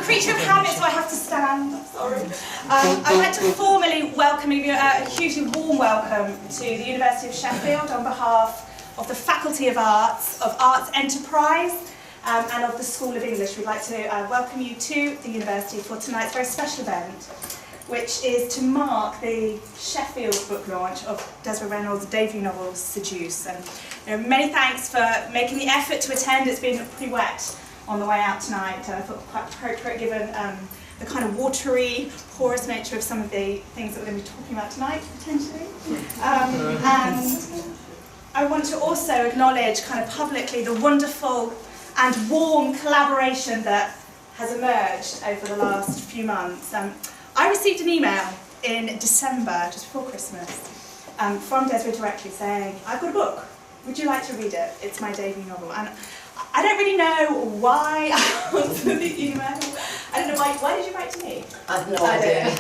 a creature of habit, so I have to stand. I'm sorry. I'd like to formally welcome you, a hugely warm welcome to the University of Sheffield on behalf of the Faculty of Arts Enterprise and of the School of English. We'd like to welcome you to the university for tonight's very special event, which is to mark the Sheffield book launch of Desiree Reynolds' debut novel, Seduce. And many thanks for making the effort to attend. It's been pretty wet on the way out tonight. I thought quite appropriate given the kind of watery, porous nature of some of the things that we're going to be talking about tonight, potentially. And I want to also acknowledge kind of publicly the wonderful and warm collaboration that has emerged over the last few months. I received an email in December, just before Christmas, from Desiree directly saying, "I've got a book, would you like to read it? It's my debut novel." And I don't really know why I answered the email. I don't know why did you write to me? I have no idea.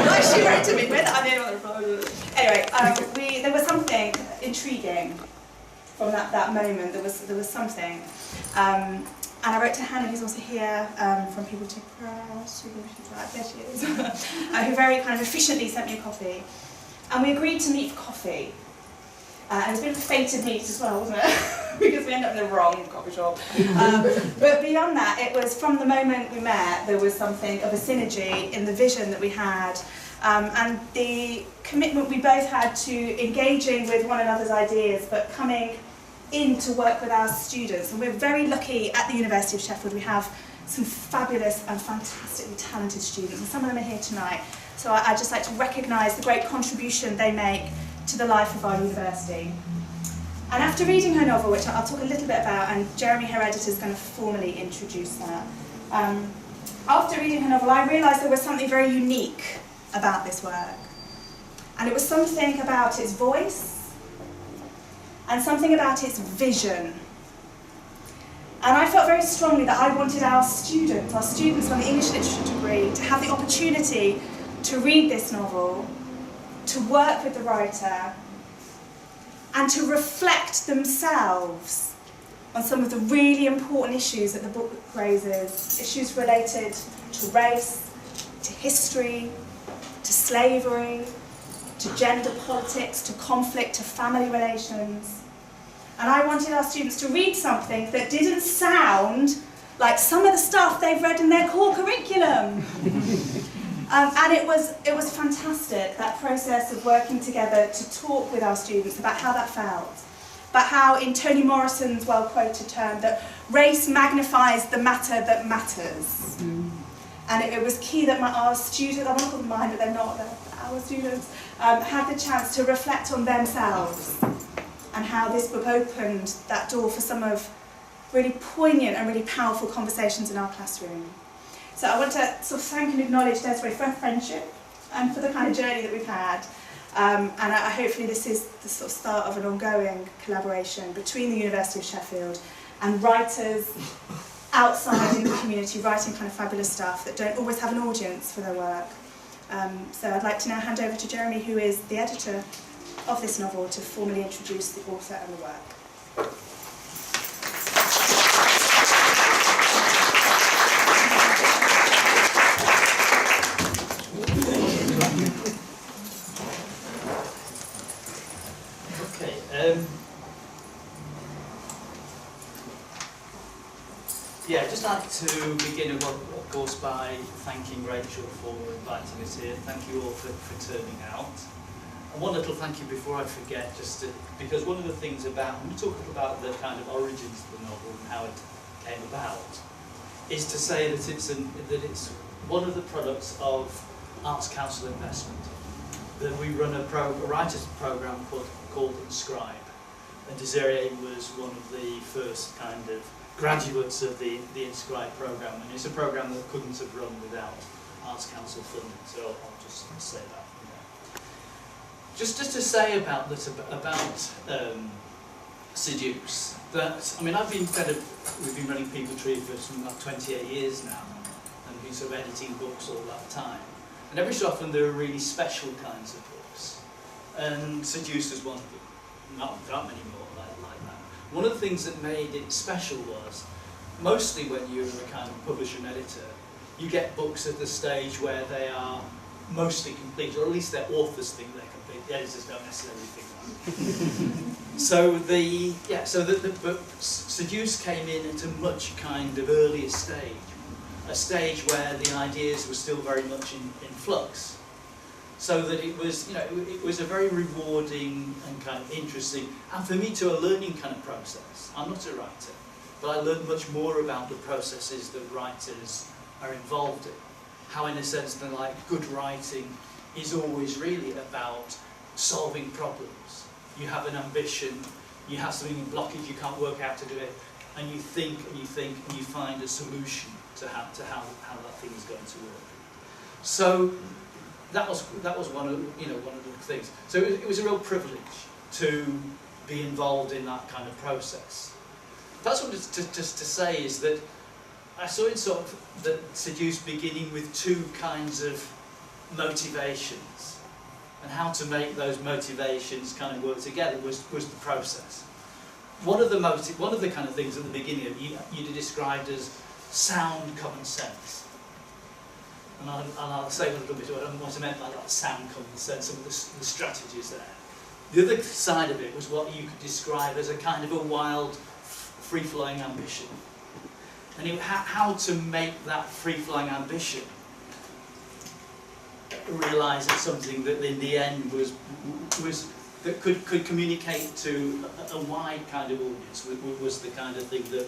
Why she wrote to me with? I don't know. Anyway, there was something intriguing from that moment. There was something. And I wrote to Hannah, who's also here, from People Take Press, there she is, who very kind of efficiently sent me a copy. And we agreed to meet for coffee. And it was a bit of a fated meet as well, wasn't it? Because we ended up in the wrong coffee shop. But beyond that, it was from the moment we met, there was something of a synergy in the vision that we had, and the commitment we both had to engaging with one another's ideas, but coming in to work with our students. And we're very lucky at the University of Sheffield. We have some fabulous and fantastically talented students, and some of them are here tonight. So I'd just like to recognise the great contribution they make to the life of our university. And after reading her novel, which I'll talk a little bit about, and Jeremy, her editor, is going to formally introduce that. After reading her novel, I realised there was something very unique about this work. And it was something about its voice, and something about its vision. And I felt very strongly that I wanted our students on the English Literature degree, to have the opportunity to read this novel, to work with the writer, and to reflect themselves on some of the really important issues that the book raises, issues related to race, to history, to slavery, to gender politics, to conflict, to family relations. And I wanted our students to read something that didn't sound like some of the stuff they've read in their core curriculum. And it was fantastic, that process of working together to talk with our students about how that felt, about how, in Toni Morrison's well-quoted term, that race magnifies the matter that matters. And it was key that our students, I want to call them mine, but they're not, they're our students, had the chance to reflect on themselves and how this book opened that door for some of really poignant and really powerful conversations in our classroom. So I want to sort of thank and acknowledge Desiree for her friendship and for the kind of journey that we've had. And hopefully this is the sort of start of an ongoing collaboration between the University of Sheffield and writers outside in the community writing kind of fabulous stuff that don't always have an audience for their work. So I'd like to now hand over to Jeremy, who is the editor of this novel, to formally introduce the author and the work. Yeah, I'd just like to begin, of course, by thanking Rachel for inviting us here. Thank you all for turning out. And one little thank you before I forget, because one of the things about, when we talk about the kind of origins of the novel and how it came about, is to say that it's one of the products of Arts Council investment. That we run a writers' programme called Inscribe. And Desiree was one of the first kind of graduates of the Inscribe programme, and it's a programme that couldn't have run without Arts Council funding, so I'll just say that. Just to say about this, about Seduce, that, I mean, we've been running People Tree for something like 28 years now, and been sort of editing books all that time. And every so often there are really special kinds of books, and Seduce is one of them. Not many more like that. One of the things that made it special was mostly when you're a kind of publisher and editor, you get books at the stage where they are mostly complete, or at least their authors think they're complete. The editors don't necessarily think that. So the book Seduce came in at a much kind of earlier stage, a stage where the ideas were still very much in flux. So that it was, you know, it was a very rewarding and kind of interesting, and for me too, a learning kind of process. I'm not a writer, but I learned much more about the processes that writers are involved in. How, in a sense, that like good writing is always really about solving problems. You have an ambition, you have something in blockage, you can't work out to do it, and you think and you think and you find a solution to how that thing is going to work. So that was one of the things. So it was a real privilege to be involved in that kind of process. That's what just to say is that I saw it sort of that Seduce beginning with two kinds of motivations, and how to make those motivations kind of work together was the process. One of the kind of things at the beginning of you described as sound common sense, and I'll say a little bit about what I meant by that sound common sense, some of the strategies there. The other side of it was what you could describe as a kind of a wild, free-flowing ambition. And how to make that free-flowing ambition realise as something that in the end was that could communicate to a wide kind of audience was the kind of thing that,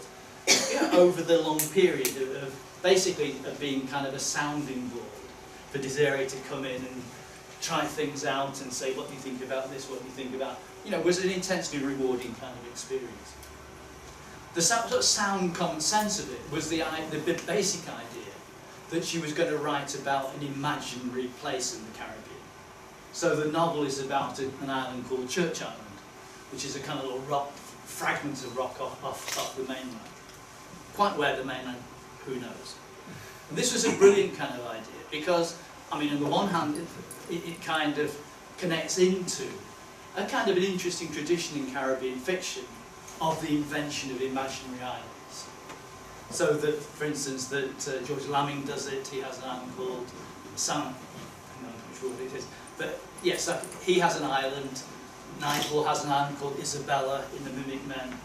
you know, over the long period of basically of being kind of a sounding board for Desiree to come in and try things out and say, what do you think about this, what do you think about, you know, was an intensely rewarding kind of experience. The sort of sound common sense of it was the basic idea that she was going to write about an imaginary place in the Caribbean. So the novel is about an island called Church Island, which is a kind of little rock, fragment of rock off the mainland. Quite where the mainland, who knows. And this was a brilliant kind of idea because, I mean, on the one hand, it kind of connects into a kind of an interesting tradition in Caribbean fiction of the invention of imaginary islands. So that, for instance, that George Lamming does it. He has an island called I'm not sure what it is, but yes, he has an island. Nigel has an island called Isabella in the Mimic Men.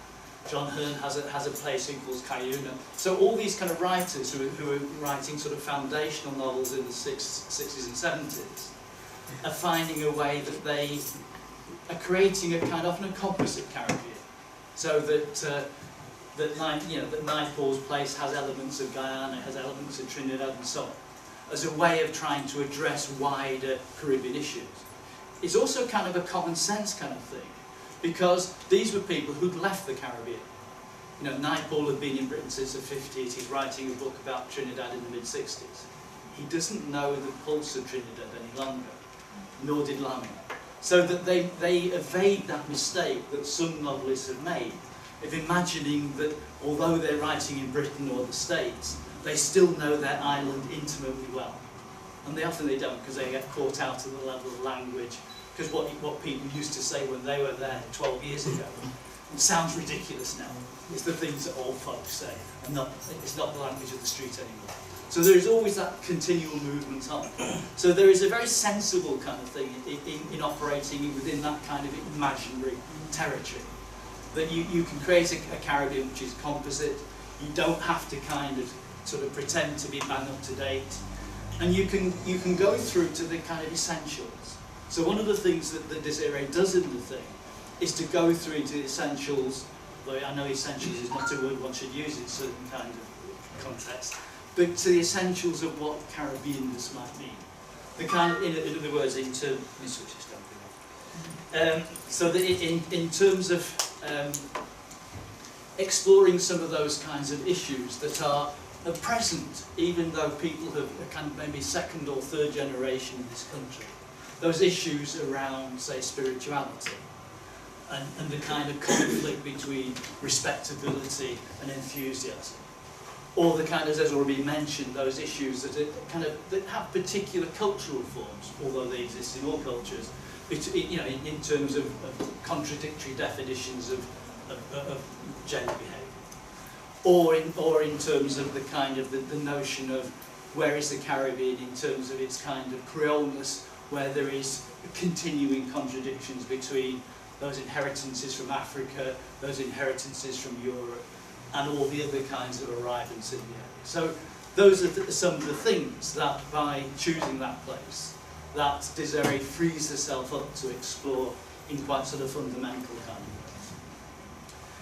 John Hearn has a place he calls Cayuna. So all these kind of writers who are writing sort of foundational novels in the 60s and 70s are finding a way that they are creating a kind of often a composite Caribbean. So that Nightfall's place has elements of Guyana, has elements of Trinidad and so on, as a way of trying to address wider Caribbean issues. It's also kind of a common sense kind of thing, because these were people who'd left the Caribbean. You know, Nightfall had been in Britain since the 50s, he's writing a book about Trinidad in the mid-60s. He doesn't know the pulse of Trinidad any longer, nor did Lamming. So that they evade that mistake that some novelists have made, of imagining that although they're writing in Britain or the States, they still know their island intimately well. And they don't, because they get caught out at the level of language. Because what people used to say when they were there 12 years ago, it sounds ridiculous now. It's the things that old folks say, and it's not the language of the street anymore. So there is always that continual movement on. So there is a very sensible kind of thing in operating within that kind of imaginary territory. That you can create a Caribbean which is composite. You don't have to kind of sort of pretend to be bang up to date, and you can go through to the kind of essentials. So one of the things that Desiree does in the thing is to go through into the essentials. Though I know essentials is not a word one should use in certain kind of context, but to the essentials of what Caribbeanness might mean. The kind of, in other words, into so that in terms of exploring some of those kinds of issues that are present, even though people have kind of maybe second or third generation in this country. Those issues around, say, spirituality and the kind of conflict between respectability and enthusiasm. Or the kind of, as already mentioned, those issues that are kind of that have particular cultural forms, although they exist in all cultures. You know, in terms of contradictory definitions of gender behaviour. or in terms of the kind of the notion of where is the Caribbean in terms of its kind of Creoleness, where there is continuing contradictions between those inheritances from Africa, those inheritances from Europe, and all the other kinds of arrivals in the area. So those are some of the things that, by choosing that place, that Desiree frees herself up to explore in quite sort of fundamental kind of ways.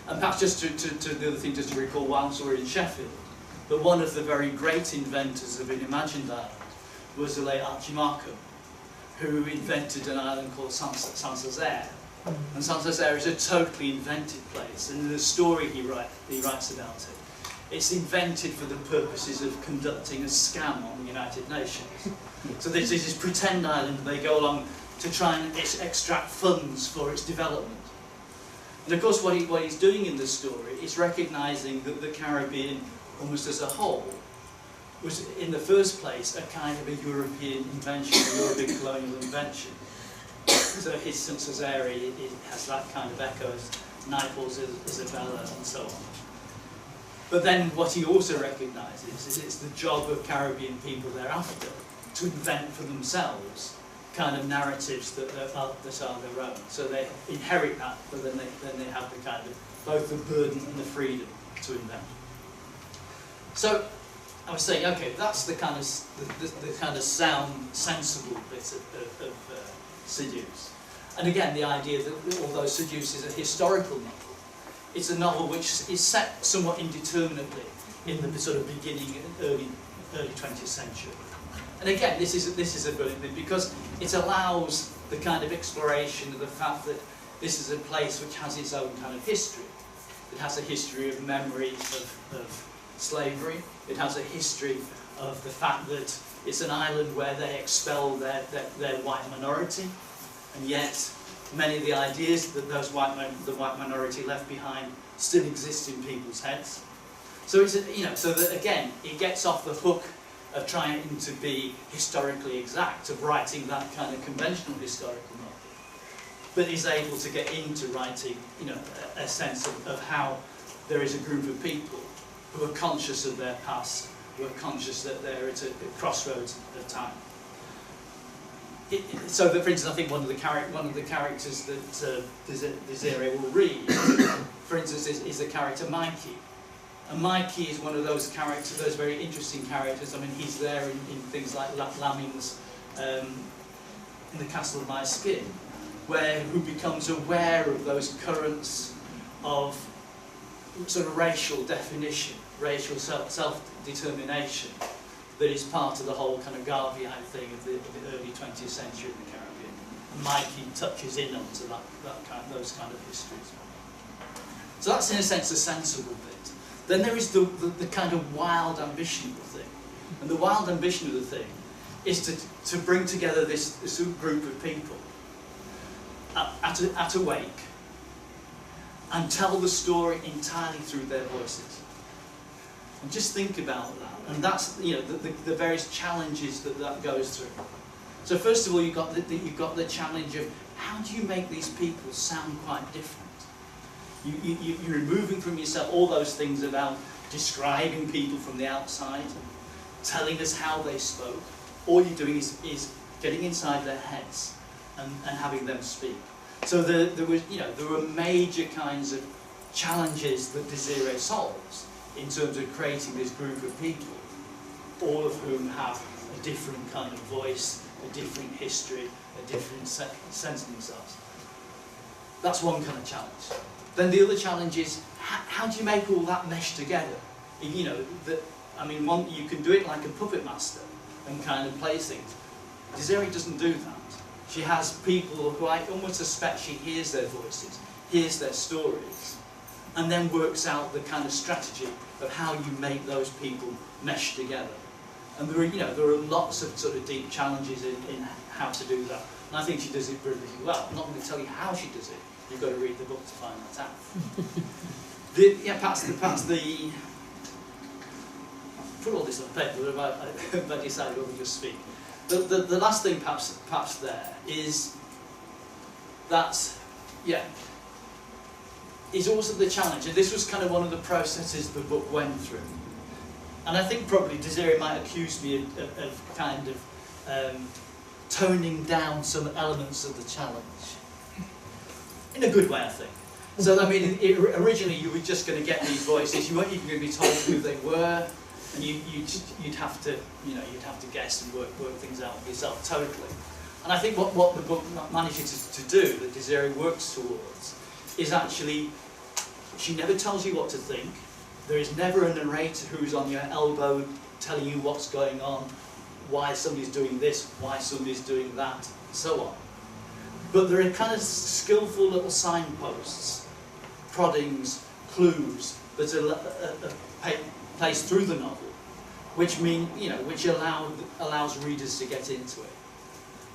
And perhaps just to the other thing, just to recall, whilst we're in Sheffield, that one of the very great inventors of an imagined island was the late Archie Markham, who invented an island called Saint-Césaire. And Saint-Césaire is a totally invented place, and in the story he writes about it, it's invented for the purposes of conducting a scam on the United Nations. So there's this pretend island, they go along to try and extract funds for its development. And of course what he's doing in this story is recognising that the Caribbean, almost as a whole, was in the first place a kind of a European invention, a European colonial invention. So his Saint-Césaire, it has that kind of echo as Naples, Isabella, and so on. But then what he also recognises is it's the job of Caribbean people thereafter to invent for themselves kind of narratives that are their own. So they inherit that, but then they have the kind of both the burden and the freedom to invent. So I was saying, okay, that's the kind of sound, sensible bit of Seduce. And again, the idea that although Seduce is a historical novel, it's a novel which is set somewhat indeterminately in the sort of beginning, early 20th century. And again, this is a brilliant bit because it allows the kind of exploration of the fact that this is a place which has its own kind of history. It has a history of memory of slavery. It has a history of the fact that it's an island where they expel their white minority, and yet many of the ideas that the white minority left behind still exist in people's heads. So it's so that again it gets off the hook of trying to be historically exact, of writing that kind of conventional historical novel, but is able to get into writing a sense of how there is a group of people who are conscious of their past, who are conscious that they're at a crossroads of time. So that, for instance, I think one of the characters that Desiree will read, for instance, is the character Mikey. And Mikey is one of those characters, those very interesting characters. I mean, he's there in things like Lamming's in the Castle of My Skin, who becomes aware of those currents of sort of racial definition, racial self-determination, that is part of the whole kind of Garveyite thing of the early 20th century in the Caribbean. And Mikey touches in onto those kind of histories. So that's in a sense a sensible bit. Then there is the kind of wild ambition of the thing. And the wild ambition of the thing is to bring together this group of people at a wake and tell the story entirely through their voices. And just think about that. And that's the various challenges that goes through. So first of all, you've got the challenge of how do you make these people sound quite different? You're removing from yourself all those things about describing people from the outside, telling us how they spoke. All you're doing is getting inside their heads and having them speak. So there were major kinds of challenges that Desiree solves in terms of creating this group of people, all of whom have a different kind of voice, a different history, a different sense of themselves. That's one kind of challenge. Then the other challenge is, how do you make all that mesh together? You can do it like a puppet master and kind of play things. Desiree doesn't do that. She has people who I almost suspect she hears their voices, hears their stories, and then works out the kind of strategy of how you make those people mesh together. And there are lots of sort of deep challenges in how to do that. And I think she does it brilliantly well. I'm not going to tell you how she does it. You've got to read the book to find that out. Perhaps the put all this on paper, but I decided we'll just speak. The last thing perhaps there is that, is also the challenge, and this was kind of one of the processes the book went through. And I think probably Desiree might accuse me of kind of toning down some elements of the challenge. In a good way, I think. So, I mean, originally you were just going to get these voices, you weren't even going to be told who they were, and you'd have to, you know, you'd have to guess and work things out yourself totally. And I think what the book manages to do, that Desiree works towards, is actually, she never tells you what to think. There is never a narrator who's on your elbow telling you what's going on, why somebody's doing this, why somebody's doing that, and so on. But there are kind of skillful little signposts, proddings, clues that are placed through the novel, which mean, you know, which allows readers to get into it.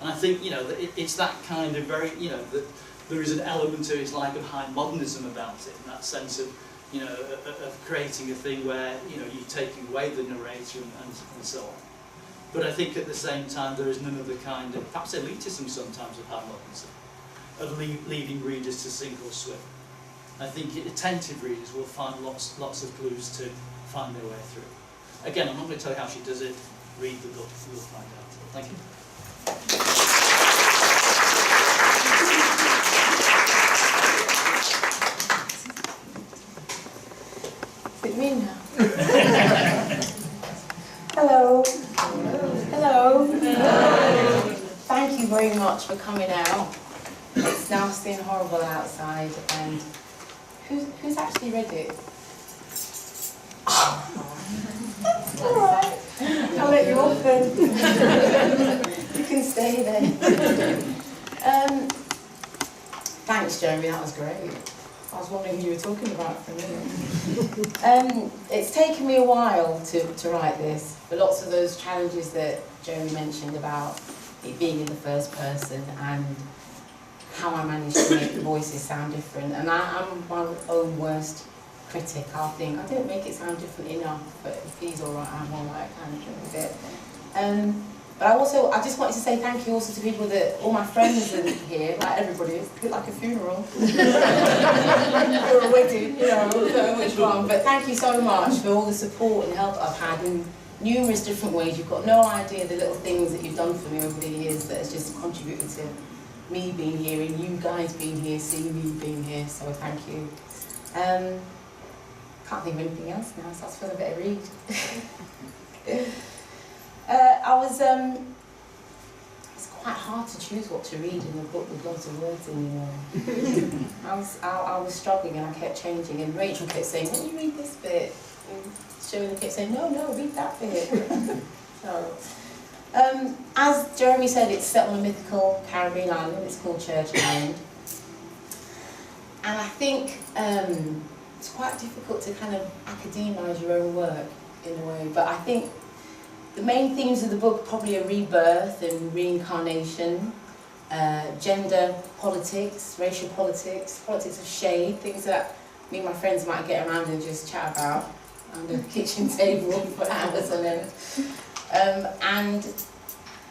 And I think, you know, that it's that kind of very, you know, that there is an element to it's like of high modernism about it, in that sense of, you know, of creating a thing where, you know, you're taking away the narrator and so on. But I think at the same time there is none of the kind of, perhaps elitism sometimes of high modernism, of leaving readers to sink or swim. I think attentive readers will find lots of clues to find their way through. Again, I'm not going to tell you how she does it. Read the book, you'll find out. Thank you. Is it me now? Hello. Hello. Hello. Thank you very much for coming out. It's nasty and horrible outside, and who's actually read it? Alright, I'll let you off then. You can stay then. Thanks, Jeremy, that was great. I was wondering who you were talking about for a minute. It's taken me a while to write this, for lots of those challenges that Jeremy mentioned about it being in the first person and how I managed to make the voices sound different. And I'm my own worst critic. I'll think, I didn't make it sound different enough, but if he's alright, I'm alright, kind of thing with it. But I just wanted to say thank you also to people that, all my friends are here, like everybody, it's a bit like a funeral. Or a wedding, you know, so much fun. But thank you so much for all the support and help I've had in numerous different ways. You've got no idea the little things that you've done for me over the years that has just contributed to me being here and you guys being here, seeing me being here, so thank you. Can't think of anything else now, so I suppose I better read. It's quite hard to choose what to read in a book with lots of words in it. I was struggling and I kept changing, and Rachel kept saying, can you read this bit? And Shirley kept saying, no, read that bit. So, as Jeremy said, it's set on a mythical Caribbean island. It's called Church Island. And I think it's quite difficult to kind of academize your own work in a way, but I think the main themes of the book probably are rebirth and reincarnation, gender politics, racial politics, politics of shade, things that me and my friends might get around and just chat about on the kitchen table for hours on end. And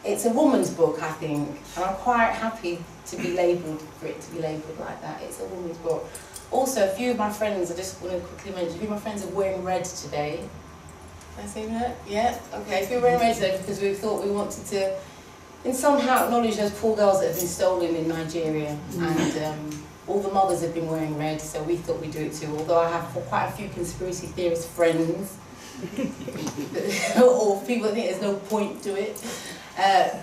it's a woman's book, I think, and I'm quite happy to be labelled, for it to be labelled like that. It's a woman's book. Also, a few of my friends, I just want to quickly mention, a few of my friends are wearing red today. Can I say that? Yeah? Okay, a few are wearing red today because we thought we wanted to, in somehow, acknowledge those poor girls that have been stolen in Nigeria. And all the mothers have been wearing red, so we thought we'd do it too. Although I have quite a few conspiracy theorist friends, or people that think there's no point to it.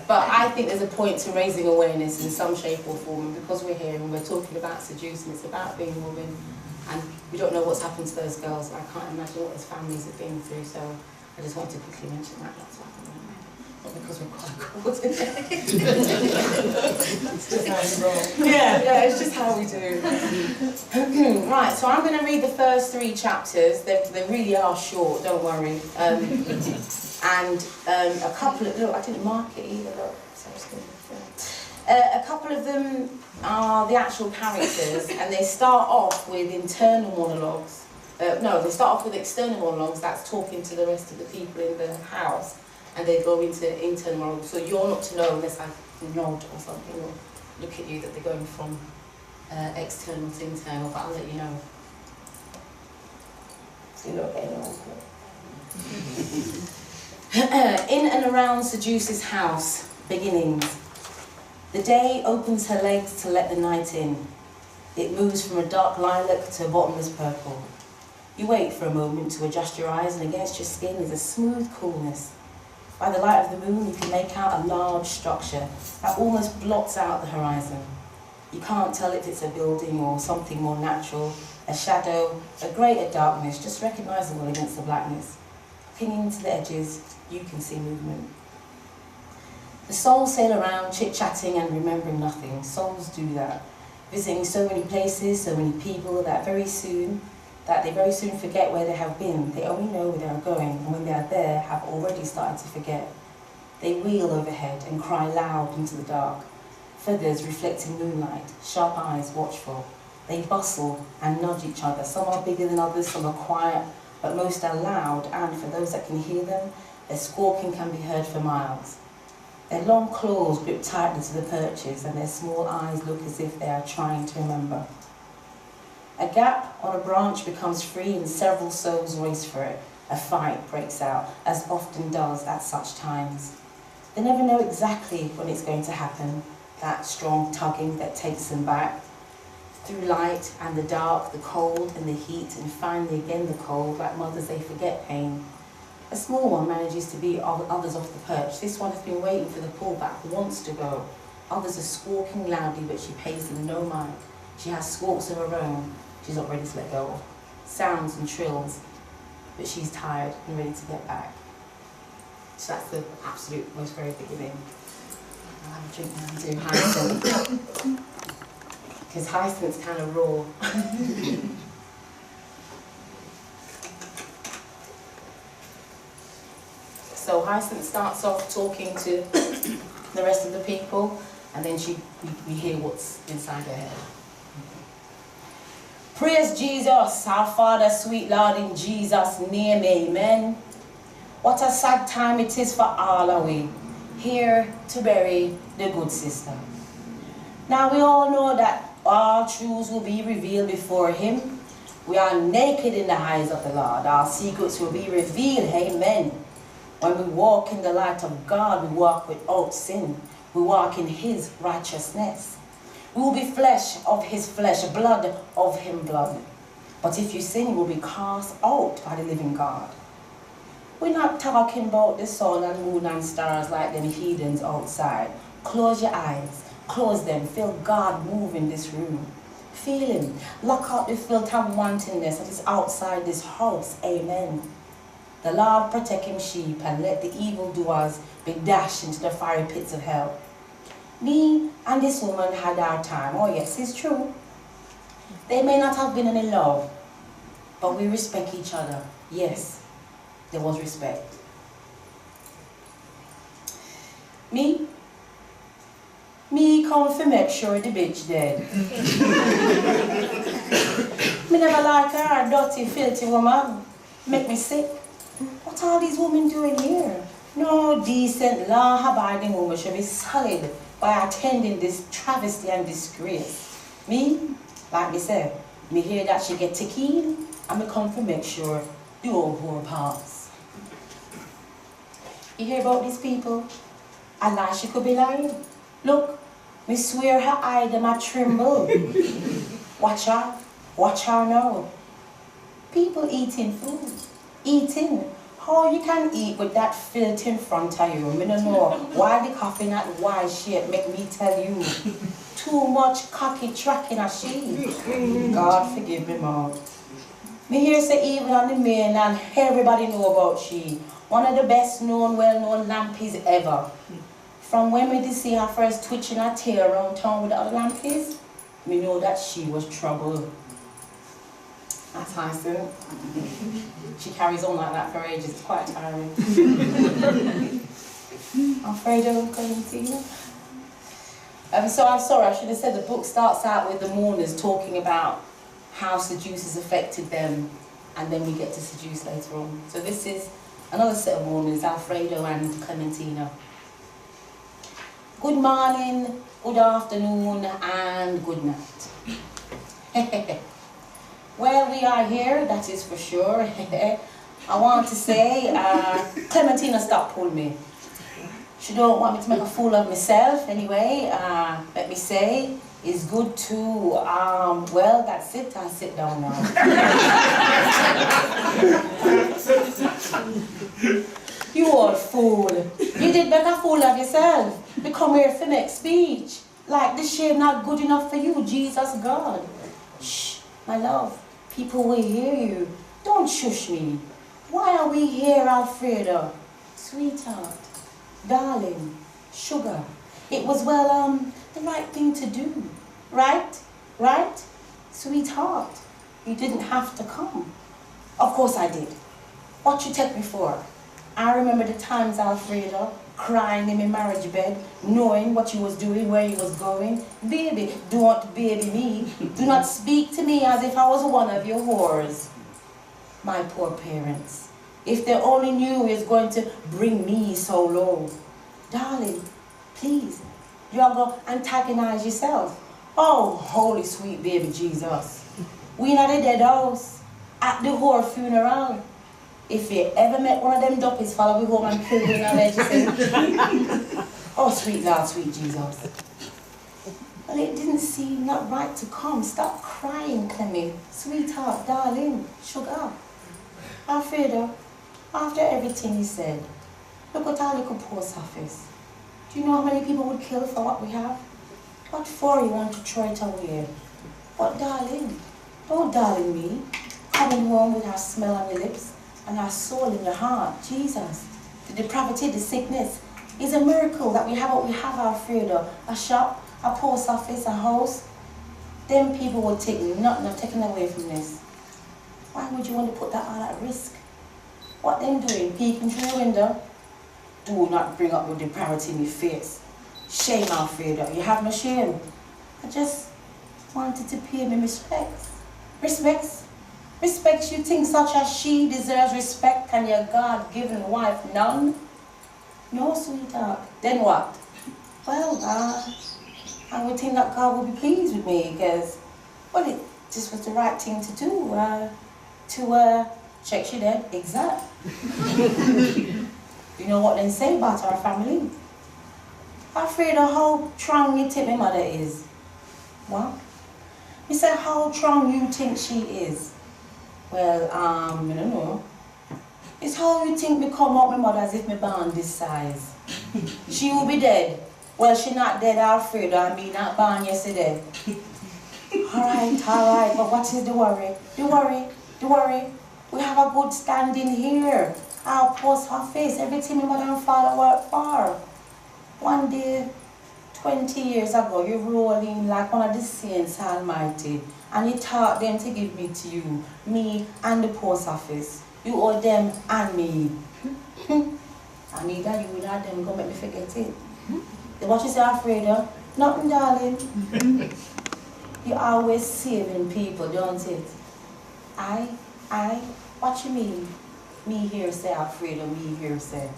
But I think there's a point to raising awareness in some shape or form, and because we're here and we're talking about Seduce and it's about being a woman, and we don't know what's happened to those girls, I can't imagine what those families have been through, so I just wanted to quickly mention that. That's why I don't know. Not because we're quite cool today. It's just how we roll. Yeah, it's just how we do. Right, so I'm going to read the first 3 chapters. They really are short, don't worry. And a couple of, look, I didn't mark it either, look, so I'm just going to, a couple of them are the actual characters, and they start off with internal monologues. No, they start off with external monologues, that's talking to the rest of the people in the house, and they go into internal monologues, so you're not to know unless I nod or something, or look at you that they're going from external to internal, but I'll let you know. Still not getting old. In and around Seduce's house, beginnings. The day opens her legs to let the night in. It moves from a dark lilac to a bottomless purple. You wait for a moment to adjust your eyes, and against your skin is a smooth coolness. By the light of the moon, you can make out a large structure that almost blots out the horizon. You can't tell if it's a building or something more natural, a shadow, a greater darkness, just recognizable against the blackness. Clinging to the edges, you can see movement. The souls sail around, chit-chatting and remembering nothing. Souls do that, visiting so many places, so many people, that they very soon forget where they have been. They only know where they are going, and when they are there, have already started to forget. They wheel overhead and cry loud into the dark. Feathers reflecting moonlight, sharp eyes watchful. They bustle and nudge each other. Some are bigger than others, some are quiet, but most are loud, and for those that can hear them, their squawking can be heard for miles. Their long claws grip tightly to the perches, and their small eyes look as if they are trying to remember. A gap on a branch becomes free, and several souls race for it. A fight breaks out, as often does at such times. They never know exactly when it's going to happen, that strong tugging that takes them back. Through light and the dark, the cold and the heat, and finally again the cold. Like mothers, they forget pain. A small one manages to beat others off the perch. This one has been waiting for the pullback, wants to go. Others are squawking loudly, but she pays them no mind. She has squawks of her own she's not ready to let go of. Sounds and trills, but she's tired and ready to get back. So that's the absolute most very beginning. I'll have a drink now and do Hyacinth. Because Hyacinth's kind of raw. So Hyacinth starts off talking to the rest of the people, and then we hear what's inside her head. Praise Jesus, our Father, sweet Lord, in Jesus' name, amen. What a sad time it is for all of we here to bury the good sister. Now we all know that all truths will be revealed before Him. We are naked in the eyes of the Lord. Our secrets will be revealed, amen. When we walk in the light of God, we walk without sin. We walk in His righteousness. We will be flesh of His flesh, blood of Him blood. But if you sin, you will be cast out by the living God. We're not talking about the sun and moon and stars like them heathens outside. Close your eyes, close them, feel God move in this room. Feel Him, lock out the filth and wantonness that is outside this house, amen. The Lord protect Him sheep, and let the evildoers be dashed into the fiery pits of hell. Me and this woman had our time. Oh yes, it's true. They may not have been in love, but we respect each other. Yes, there was respect. Me come to make sure the bitch dead. Me never like her, dirty, filthy woman. Make me sick. What are these women doing here? No decent, law-abiding woman should be sullied by attending this travesty and disgrace. Me, like me said, me hear that she get ticky, and me come to make sure the old whore pass. You hear about these people? I lie she could be lying. Look, me swear her eye them a tremble. Watch her now. People eating food. Eating. How you can eat with that filth in front of you? I don't know why the coffee not wide shape, make me tell you. Too much cocky tracking a sheep. God forgive me, Mom. Me hear say even on the mainland, everybody know about she. One of the best known, well-known lampies ever. From when we did see her first twitching her tail around town with the other lampies, we know that she was trouble. That's Hyacinth. She carries on like that for ages. It's quite tiring. Alfredo, Clementina. So I'm sorry, I should have said the book starts out with the mourners talking about how Seduce has affected them, and then we get to Seduce later on. So this is another set of mourners, Alfredo and Clementina. Good morning, good afternoon, and good night. Well, we are here, that is for sure. I want to say, Clementina stopped pulling me. She don't want me to make a fool of myself anyway. Let me say, it's good to, well, that's it, I'll sit down now. You old fool. You did make a fool of yourself. You come here for next speech. Like this shame not good enough for you, Jesus God. Shh, my love. People will hear you. Don't shush me. Why are we here, Alfredo? Sweetheart, darling, sugar. It was, well, the right thing to do. Right? Right? Sweetheart, you didn't have to come. Of course I did. What you take me for? I remember the times, Alfredo, crying in my marriage bed, knowing what you was doing, where you was going. Baby, don't baby me. Do not speak to me as if I was one of your whores. My poor parents, if they only knew it was going to bring me so low. Darling, please, you're going to antagonize yourself. Oh, holy sweet baby Jesus. We not a dead house, at the whore funeral. If you ever met one of them duppies, follow me home and kill me and let you say, oh, sweet Lord, sweet Jesus. Well, it didn't seem not right to come. Stop crying, Clemmy. Sweetheart, darling, sugar. Alfredo, after everything he said, look at our little post office. Do you know how many people would kill for what we have? What for you want to throw it away? But darling, don't darling me. Coming home with our smell on your lips and our soul in your heart. Jesus, the depravity, the sickness, is a miracle that we have what we have, Alfredo. A shop, a post office, a house. Them people will take nothing of taken away from this. Why would you want to put that all at risk? What them doing? Peeking through your window? Do not bring up your depravity in your face. Shame, Alfredo. You have no shame. I just wanted to pay me respects. Respects? Respects you think such as she deserves respect and your God-given wife none? No, sweetheart. Then what? Well, I would think that God would be pleased with me because, well, it just was the right thing to do. Check she dead, exact. You know what they say about our family? I'm afraid of how strong you think my mother is. What? You said how strong you think she is. Well, I don't know. It's how you think me come out my mother as if me born this size. She will be dead. Well, she not dead, Alfredo, and me not born yesterday. Alright, but what is the worry? The worry. We have a good standing here. Our post office, everything my mother and father worked for. One day, 20 years ago, you roll in like one of the saints almighty, and you taught them to give me to you, me and the post office. You owe them and me. I need that you without them go make me forget it. What you say, Alfredo? Nothing, darling. You always saving people, don't it? What you mean? Me here say, Alfredo, me here say.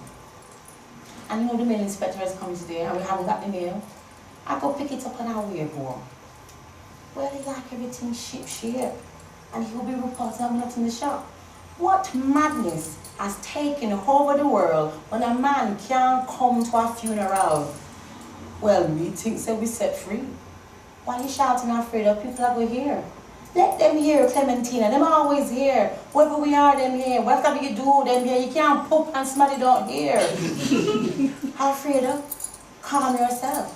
And you know the mail inspector has come today and we haven't got the mail. I go pick it up on our way home. Well, he like everything ship. And he will be reporting I'm not in the shop. What madness has taken over the world when a man can't come to a funeral? Well, me thinks that we set free. Why are you shouting, Alfredo? People are going here. Let them hear, Clementina. Them are always here. Wherever we are, them here. Whatever you do, them here. You can't poop and somebody don't hear. Alfredo, calm yourself.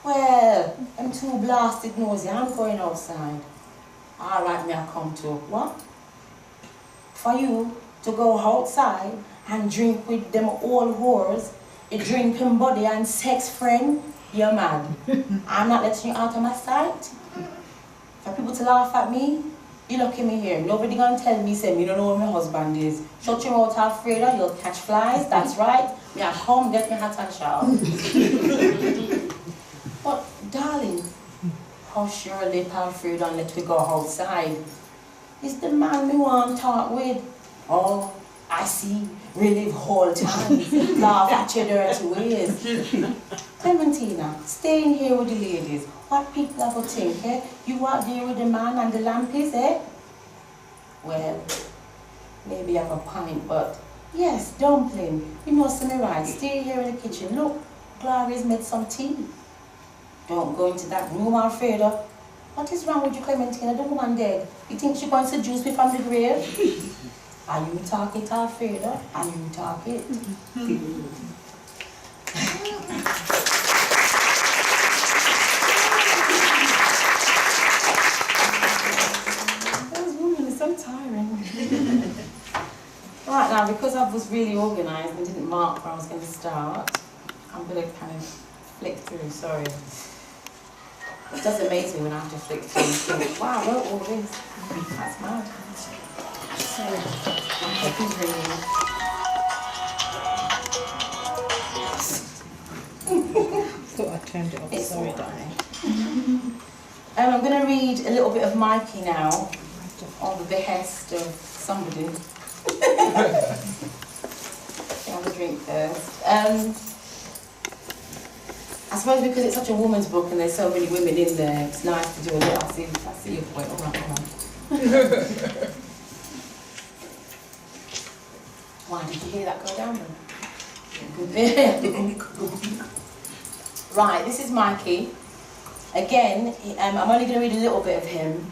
Well, I'm too blasted nosy. I'm going outside. All right, me I come to. What? For you to go outside and drink with them old whores, a drinking body and sex friend, you're mad. I'm not letting you out of my sight. For people to laugh at me, you look at me here. Nobody gonna tell me, say, me don't know where my husband is. Shut your mouth, Alfredo, you'll catch flies, that's right. Me I come, get me hat and shower. But, darling, hush your lip, Alfredo, and let me go outside. Is the man me want to talk with? Oh, I see, relive whole times, laugh at your dirty ways. Clementina, staying here with the ladies. What people are going to think, eh? You out there with the man and the lampies, eh? Well, maybe I have a pint, but yes, dumpling. You know, something right. Stay here in the kitchen. Look, Gloria's made some tea. Don't go into that room, Alfredo. What is wrong with you, Clementina? The woman dead. You think she's going to seduce me from the grave? Are you talking to Alfredo? Are you talking? Those women are so tiring. Right now, because I was really organised and didn't mark where I was going to start, I'm going to kind of flick through, sorry. It does amaze me when I have to flick through and think, wow, I wrote all this. That's mad. So, okay, who's ringing? Thought I turned it off. It's Sorry, all darling. I'm going to read a little bit of Mikey now, on the behest of somebody. Have a drink first. I suppose because it's such a woman's book and there's so many women in there, it's nice to do a little. I see your point. All right. Why did you hear that go down then? Right, this is Mikey. Again, I'm only going to read a little bit of him.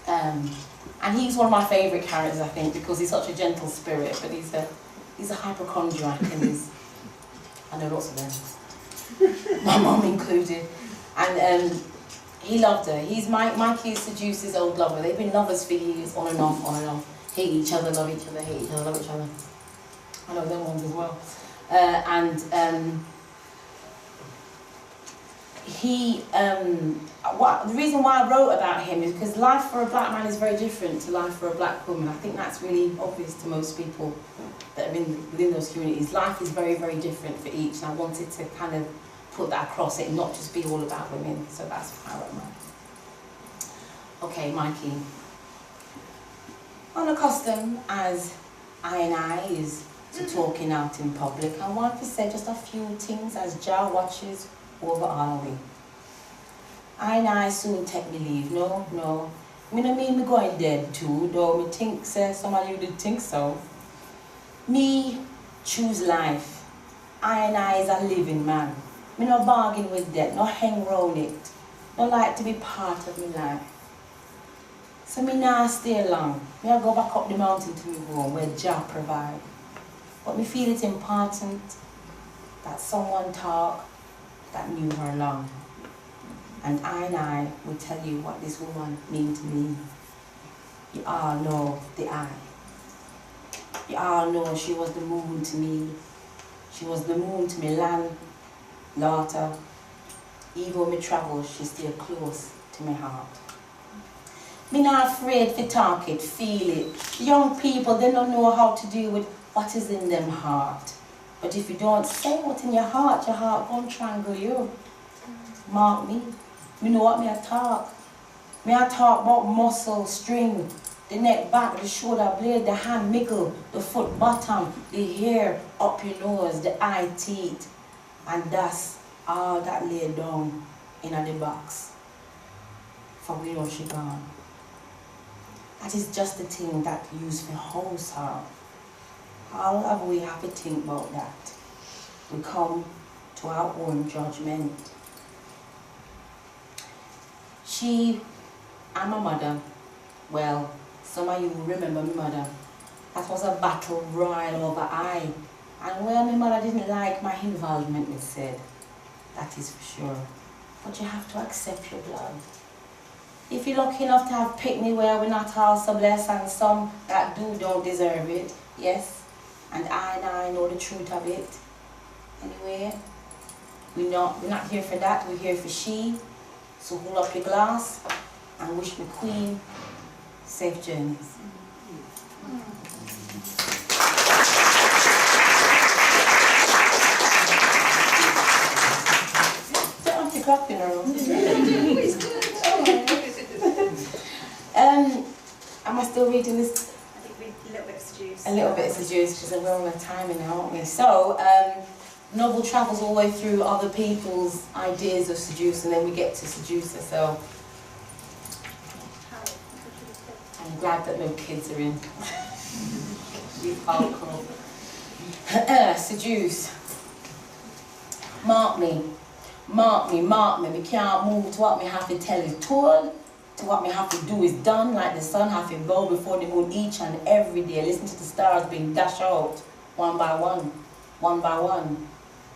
And he's one of my favourite characters, I think, because he's such a gentle spirit, but he's a hypochondriac and I know lots of them. My mum included. And he loved her. Mikey is Seduce's old lover. They've been lovers for years, on and off, on and off. Hate each other, love each other, hate each other, love each other. I know them ones as well. The reason why I wrote about him is because life for a black man is very different to life for a black woman. I think that's really obvious to most people that are within those communities. Life is very, very different for each, and I wanted to kind of put that across it and not just be all about women, so that's why I wrote mine. Okay, Mikey. Unaccustomed as I is to talking out in public, I want to say just a few things as Jah watches over all of me. I soon take me leave. No. Me no mean me going dead too, though me think some of you did think so. Me choose life. I is a living man. Me no bargain with death, no hang round it. No like to be part of me life. So me nah stay long. Me I go back up the mountain to me home where Jah provide. But me feel it important that someone talk that knew her long. And I will tell you what this woman mean to me. You all know the eye. You all know she was the moon to me. She was the moon to me land, daughter. Even when me travel, she still close to my heart. Me not afraid to talk it, feel it. Young people, they don't know how to deal with what is in them heart. But if you don't say what's in your heart gonna strangle you. Mark me. Me know what me I talk. Me I talk about muscle, string, the neck back, the shoulder blade, the hand mickle, the foot bottom, the hair up your nose, the eye teeth. And that's all that lay down in the box. For we know she gone. That is just the thing that used for house her. How have we have to think about that? We come to our own judgment. She and my mother, well, some of you remember my mother. That was a battle royal over I. And well, my mother didn't like my involvement, it said. That is for sure. But you have to accept your blood. If you're lucky enough to have picked me where we're not all so blessed and some that don't deserve it, yes. And I know the truth of it. Anyway, we're not here for that, we're here for she. So hold up your glass and wish the Queen safe journeys. Don't have to clap in a row. Am I still reading this? I think we A little bit of Seduce. A little bit of Seduce, because we're on a timing now, aren't we? So, novel travels all the way through other people's ideas of Seduce, and then we get to Seduce herself. I'm glad that no kids are in. You hardcore. Seduce. Mark me. Mark me, mark me. Me can't move to what me have to tell is told. To what me have to do is done. Like the sun have to go before the moon each and every day. Listen to the stars being dashed out one by one. One by one.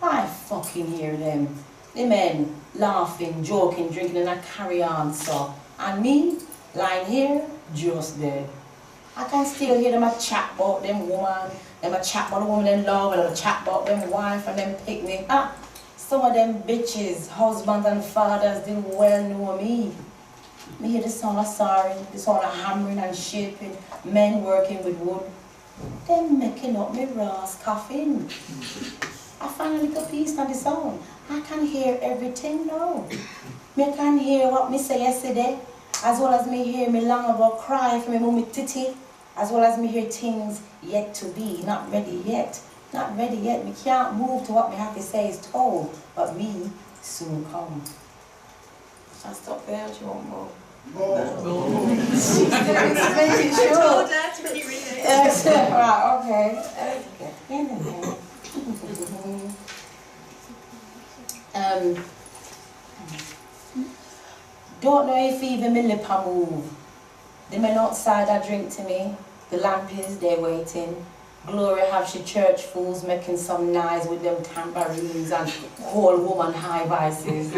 I fucking hear them. The men laughing, joking, drinking, and I carry on so. And me, lying here, just dead. I can still hear them a chat about them woman, them a chat about the woman they love, and them a chat about them wife and them picnic. Some of them bitches, husbands and fathers, they well know me. Me hear the sound of sawing, the sound of hammering and shaping, men working with wood. Them making up me ra's coffin. I find a little piece of the sound. I can hear everything now. Me can hear what me say yesterday, as well as me hear me long about cry for me mummy titty, as well as me hear things yet to be, not ready yet. Not ready yet. Me can't move to what me have to say is told, but me soon come. Shall I stop there? Do you want more? I told her to keep reading. Right, okay. Don't know if even my lip a move. The men outside a drink to me. The lamp is there waiting. Glory have she church fools making some noise with them tambourines and whole woman high voices.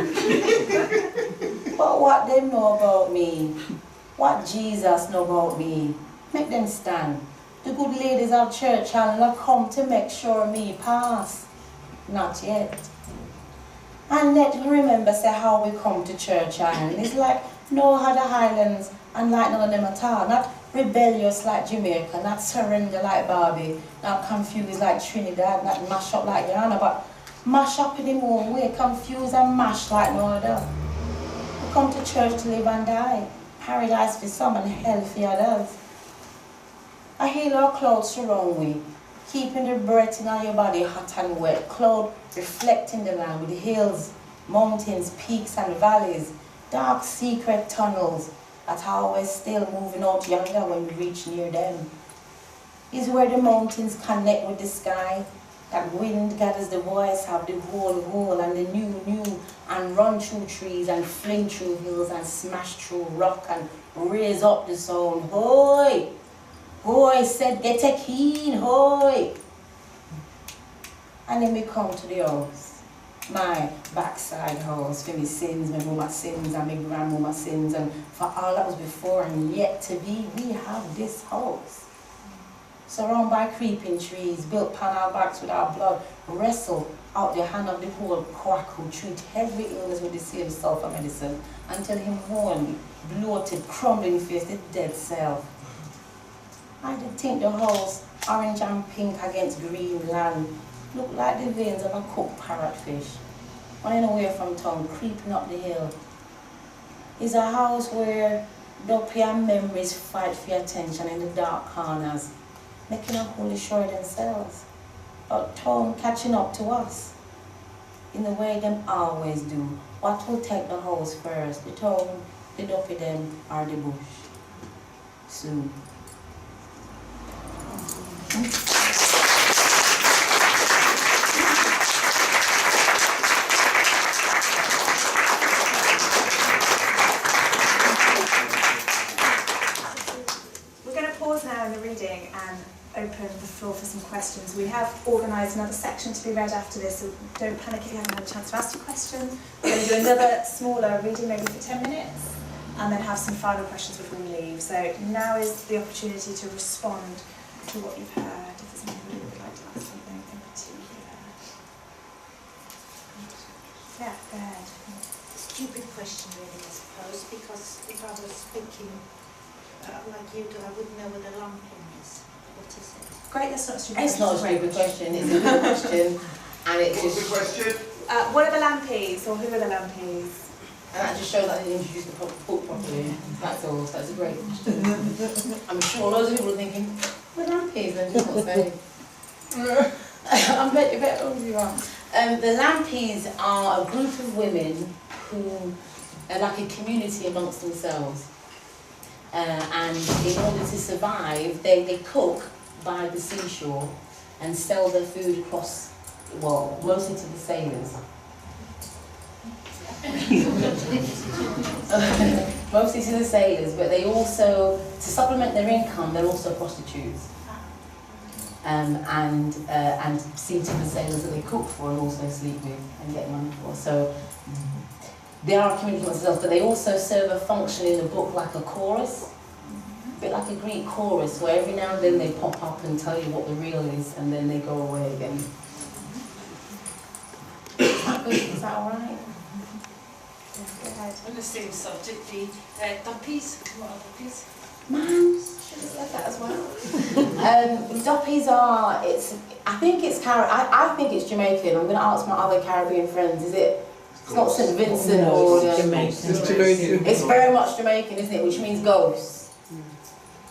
But what they know about me, what Jesus know about me, make them stand. The good ladies of church have come to make sure me pass. Not yet. And let me remember say how we come to church and it's like no other Highlands and like none of them at all. Not rebellious like Jamaica, not surrender like Barbie, not confused like Trinidad, not mash up like Ghana, but mash up in the own way, confused and mash like no other. We come to church to live and die, paradise for some and hell for others. A halo of clouds surround we, keeping the breath in all your body hot and wet, cloud reflecting the land with the hills, mountains, peaks and valleys, dark secret tunnels, that are always still moving out yonder when we reach near them. Is where the mountains connect with the sky, that wind gathers the voice of the whole and the new, and run through trees and fling through hills and smash through rock and raise up the sound. Hoy! Hoy, said get a keen, hoy! And then we come to the house. My backside house for my sins, my mama's sins and my grandmama's sins, and for all that was before and yet to be, we have this house. Surrounded by creeping trees, built upon our backs with our blood, wrestle out the hand of the whole quack who treat every illness with the same sulfur medicine until him worn, bloated, crumbling face, the dead self. I did think the house, orange and pink against green land, look like the veins of a cooked parrotfish, running away from town, creeping up the hill. It's a house where dopey and memories fight for your attention in the dark corners, making up wholly sure themselves, but town catching up to us, in the way them always do. What will take the house first, the town, the dopey them, or the bush? Soon. Open the floor for some questions. We have organised another section to be read after this, so don't panic if you haven't had a chance to ask your question. We're going to do another smaller reading, maybe for 10 minutes, and then have some final questions before we leave. So now is the opportunity to respond to what you've heard. If there's anybody who would like to ask something in particular. Yeah, go ahead. Stupid question really, I suppose, because if I was thinking like you do, I wouldn't know what a lumping is. What is it? Great, that's not a stupid It's not a stupid question, it's a good question. And it What's just... the question? what are the lampies, or who are the lampies? And that just shows that I didn't introduce the book properly. That's all, so that's a great question. I'm sure loads of people are thinking, The Lampies, I just want to say. I bet you better off you are. The Lampies are a group of women who are like a community amongst themselves. And in order to survive, they cook by the seashore and sell their food across, well, mostly to the sailors. Mostly to the sailors, but they also, to supplement their income, they're also prostitutes. And see to the sailors that they cook for and also sleep with and get money for. So they are a community themselves, but they also serve a function in the book like a chorus, a bit like a Greek chorus, where every now and then they pop up and tell you what the real is, and then they go away again. Is that good? Is that all right? Go ahead. On the same subject, the duppies. What are duppies? Man, should have said that as well. Duppies are, I think it's Jamaican. I'm going to ask my other Caribbean friends, is it? It's not St. Vincent or... Jamaican. It's Jamaican. It's very much Jamaican, isn't it? Which means ghosts.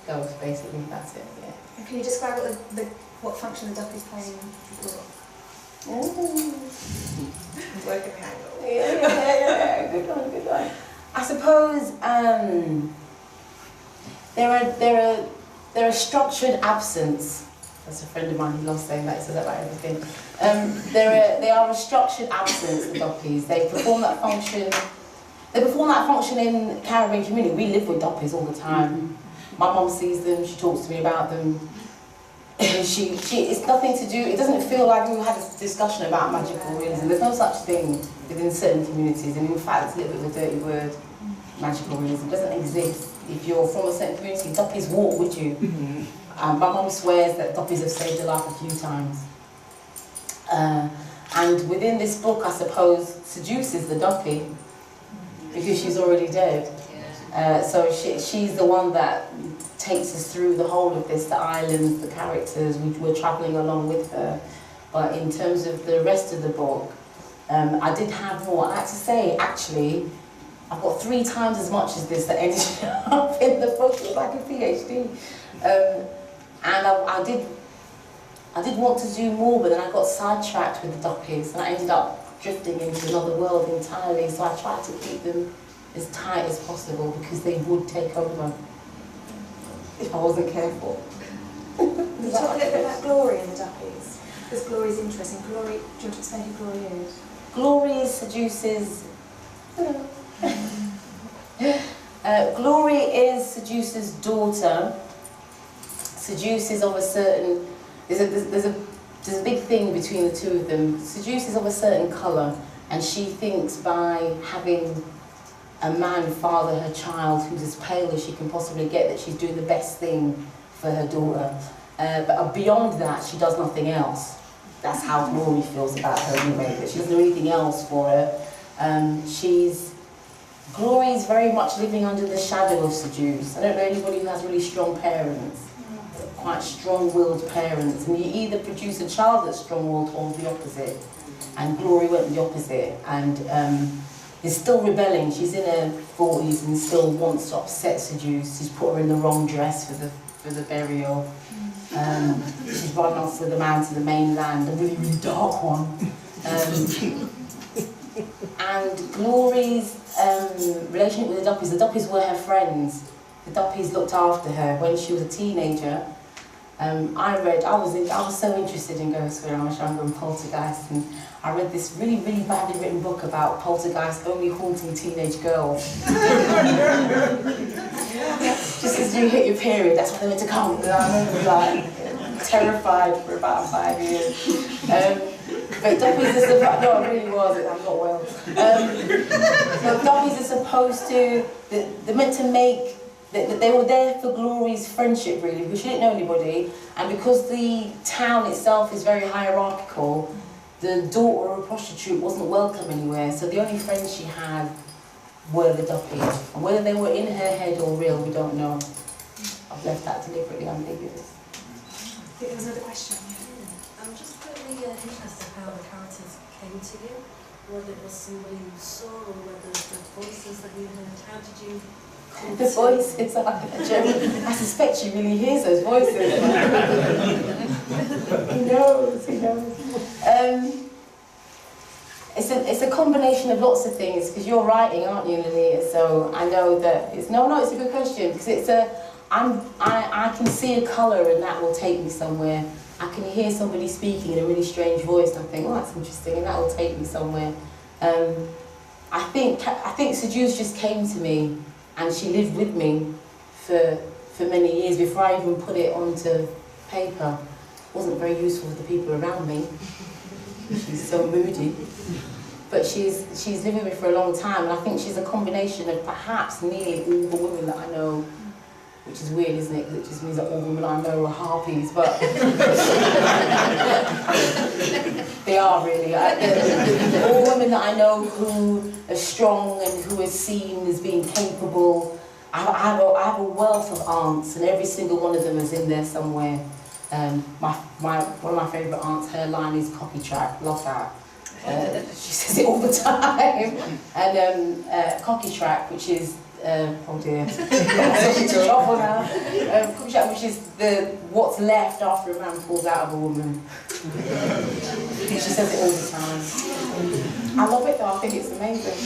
Ghosts, basically, that's it, yeah. And can you describe what function the duppies play in the book? Working the angle. Yeah. Good one. I suppose they're a structured absence. That's a friend of mine who loves saying that, he says that about everything. They are a structured absence, the duppies. They perform that function. They perform that function in the Caribbean community. We live with duppies all the time. My mum sees them, she talks to me about them. It's nothing to do, it doesn't feel like we had a discussion about magical realism. There's no such thing within certain communities, and in fact it's a little bit of a dirty word, magical realism. It doesn't exist. If you're from a certain community, duppies walk with you. My mum swears that duppies have saved her life a few times. And within this book, I suppose, Seduce is the duppy, because she's already dead. So she's the one that takes us through the whole of this, the islands, the characters, we're travelling along with her. But in terms of the rest of the book, I did have more. I have to say, actually, I've got 3 times as much as this that ended up in the book. It's like a PhD. And I did want to do more, but then I got sidetracked with the duppies, and I ended up drifting into another world entirely. So I tried to keep them as tight as possible, because they would take over if I wasn't careful. Can you talk a little bit about Glory and the duppies? Because Glory is interesting. Glory, do you want to explain who Glory is? Glory is Seduce's... Glory is Seduce's daughter. Seduce is of a certain... There's a big thing between the two of them. Seduce is of a certain colour, and she thinks by having a man father her child who's as pale as she can possibly get, that she's doing the best thing for her daughter. But beyond that, she does nothing else. That's how Glory feels about her anyway, that she doesn't do anything else for her. Glory's very much living under the shadow of Seduce. I don't know anybody who has really strong parents, quite strong-willed parents, and you either produce a child that's strong-willed or the opposite. And Glory went the opposite, and is still rebelling. She's in her 40s and still wants to upset Seduce. She's put her in the wrong dress for the burial. She's run off with a man to the mainland, a really, really dark one. And Glory's relationship with the duppies were her friends. The duppies looked after her when she was a teenager. I was so interested in ghosts when I was younger and poltergeist, and I read this really, really badly written book about poltergeist only haunting teenage girls. Just as you hit your period, that's when they meant to come. And I remember like terrified for about 5 years. But duppies are supposed, no, I really was, I'm not well. So duppies are supposed to, they're meant to make, they were there for Glory's friendship really, because she didn't know anybody, and because the town itself is very hierarchical, the daughter of a prostitute wasn't welcome anywhere, so the only friends she had were the duppies. And whether they were in her head or real, we don't know. I've left that deliberately ambiguous. I think there was another question. I'm just really interested how the characters came to you, whether it was somebody you saw or whether the voices that you heard. How did you The voices are I suspect she really hears those voices. He knows. It's a combination of lots of things, because you're writing, aren't you, Linnea? So I know that it's it's a good question, because I can see a colour and that will take me somewhere. I can hear somebody speaking in a really strange voice and I think, oh, that's interesting, and that will take me somewhere. I think Seduce just came to me, and she lived with me for many years before I even put it onto paper. It wasn't very useful for the people around me. She's so moody. But she's lived with me for a long time, and I think she's a combination of perhaps nearly all the women that I know, which is weird, isn't it? Because it just means that all women I know are harpies, but they are really. All women that I know who are strong and who are seen as being capable. I have a wealth of aunts, and every single one of them is in there somewhere. One of my favourite aunts, her line is copy track, love that. She says it all the time. And cocky track, which is oh dear, awful now. Cocky track, which is what's left after a man falls out of a woman. She says it all the time. I love it though. I think it's amazing.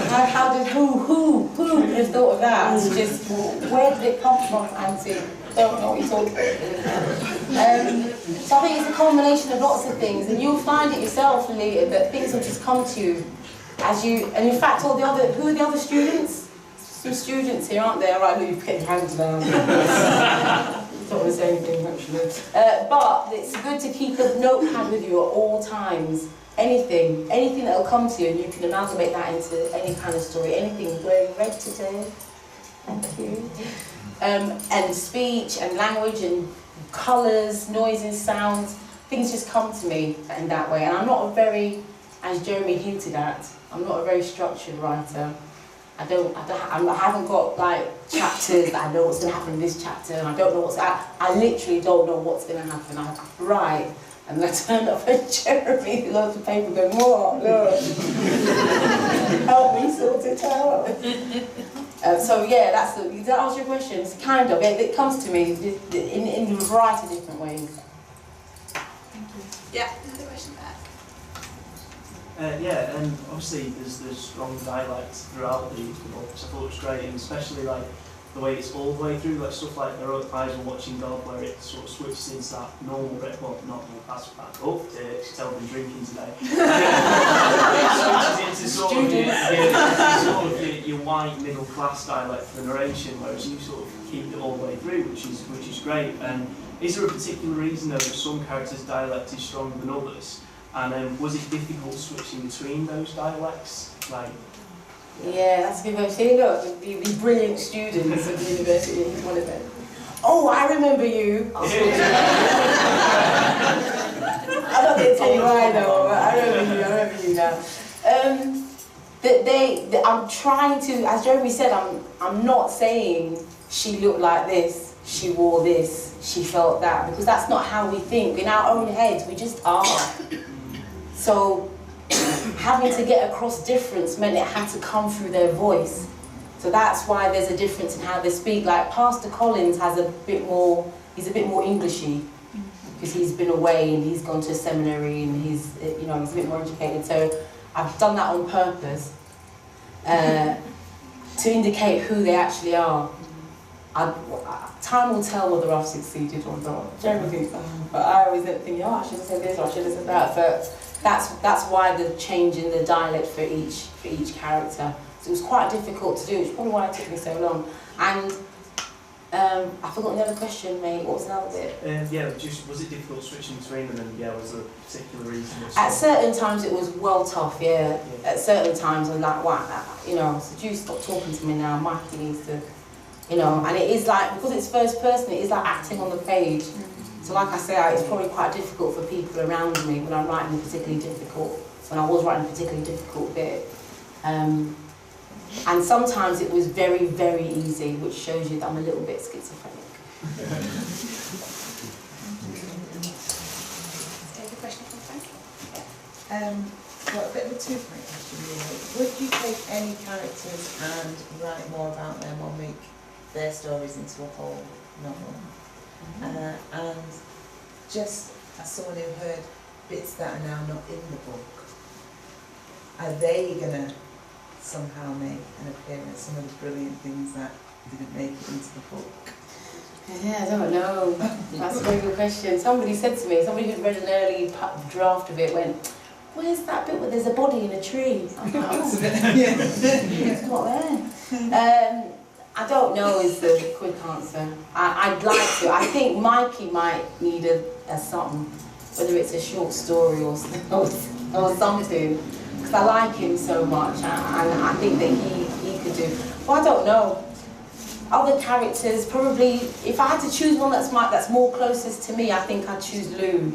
How did who would have thought of that? It's just, where did it come from, Auntie? Don't know what you're talking about. So I think it's a combination of lots of things, and you'll find it yourself, Leah, that things will just come to you as you. And in fact, who are the other students? Some students here, aren't there? Right, Luke, get your hands down. Don't want to say anything actually. But it's good to keep a notepad with you at all times. Anything that will come to you, and you can amalgamate that into any kind of story. Anything wearing red today. Thank you. And speech and language and colours, noises, sounds, things just come to me in that way. And I'm not a very, as Jeremy hinted at, I'm not a very structured writer. I haven't got like chapters that I know what's going to happen in this chapter, and I don't know I literally don't know what's going to happen. I write, and I turn up at Jeremy with loads of paper going, what? Look. Help me sort it out. So yeah, does that answer your question? It's kind of, it comes to me in a variety of different ways. Thank you. Yeah, another question back. Yeah, and obviously there's strong dialect throughout the book, so I thought it was great, and especially like the way it's all the way through, like stuff like Their Eyes Were Watching God, where it sort of switches into that normal, well, not normal, that's bad. Oh, she's tell been drinking today. It switches into sort of your white middle class dialect for the narration, whereas you sort of keep it all the way through, which is great. And is there a particular reason though that some characters' dialect is stronger than others? And was it difficult switching between those dialects? Like, yeah, that's a good question. Look, the brilliant students at the university, he's one of them. Oh, I remember you. I'm not going to tell you why though, but I remember you now. I'm trying to, as Jeremy said, I'm not saying she looked like this, she wore this, she felt that, because that's not how we think. In our own heads, we just are. So having to get across difference meant it had to come through their voice. So that's why there's a difference in how they speak. Like Pastor Collins he's a bit more Englishy, because he's been away and he's gone to seminary and he's a bit more educated. So I've done that on purpose to indicate who they actually are. Time will tell whether I've succeeded or not. Jeremy thinks that, but I always think, oh, I should have said this or I should have said that. But that's why the change in the dialect for each character. So it was quite difficult to do, which is probably why it took me so long. And I forgot the other question, mate. What was another bit? Yeah, was it difficult switching between them? And yeah, was there a particular reason? At certain times it was well tough. Yeah. At certain times I'm like, wow, Seduce, stop talking to me now. Mikey needs to. And it is like, because it's first person, it is like acting on the page. So like I say, it's probably quite difficult for people around me when I was writing a particularly difficult bit. And sometimes it was very, very easy, which shows you that I'm a little bit schizophrenic. Any question from Frank? Well, a bit of a two-point question, really. Would you take any characters and write more about them or make their stories into a whole novel? And just as someone who heard bits that are now not in the book, are they going to somehow make an appearance, some of the brilliant things that didn't make it into the book? Yeah, I don't know. That's a very good question. Somebody said to me, somebody who'd read an early draft of it went, where's that bit where there's a body in a tree? I'm like, oh, it's not there. I don't know is the quick answer. I'd like to. I think Mikey might need a something, whether it's a short story or something, because I like him so much, and I think that he could do. Well, I don't know. Other characters, probably, if I had to choose one that's more closest to me, I think I'd choose Lou.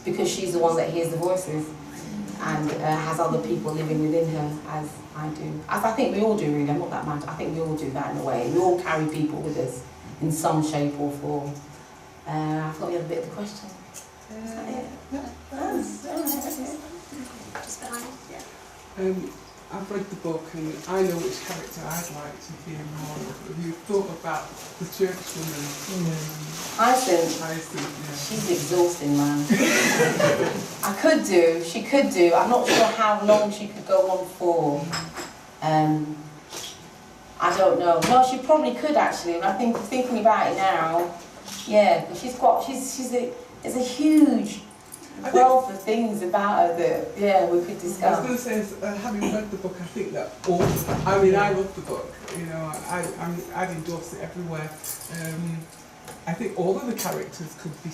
Because she's the one that hears the voices and has other people living within her, as I do. As I think we all do, really. I'm not that mad. I think we all do that in a way. We all carry people with us in some shape or form. I thought you had a bit of a question. Is that it? Just behind, yeah. I've read the book and I know which character I'd like to hear more of. Have you thought about the church woman? Hyacinth, yeah. She's exhausting, man. She could do. I'm not sure how long she could go on for. I don't know. No, she probably could actually. And I think thinking about it now, yeah, there's a huge wealth of things about her that, yeah, we could discuss. I was going to say, having read the book, I think that I love the book, you know, I'd endorse it everywhere. I think all of the characters could be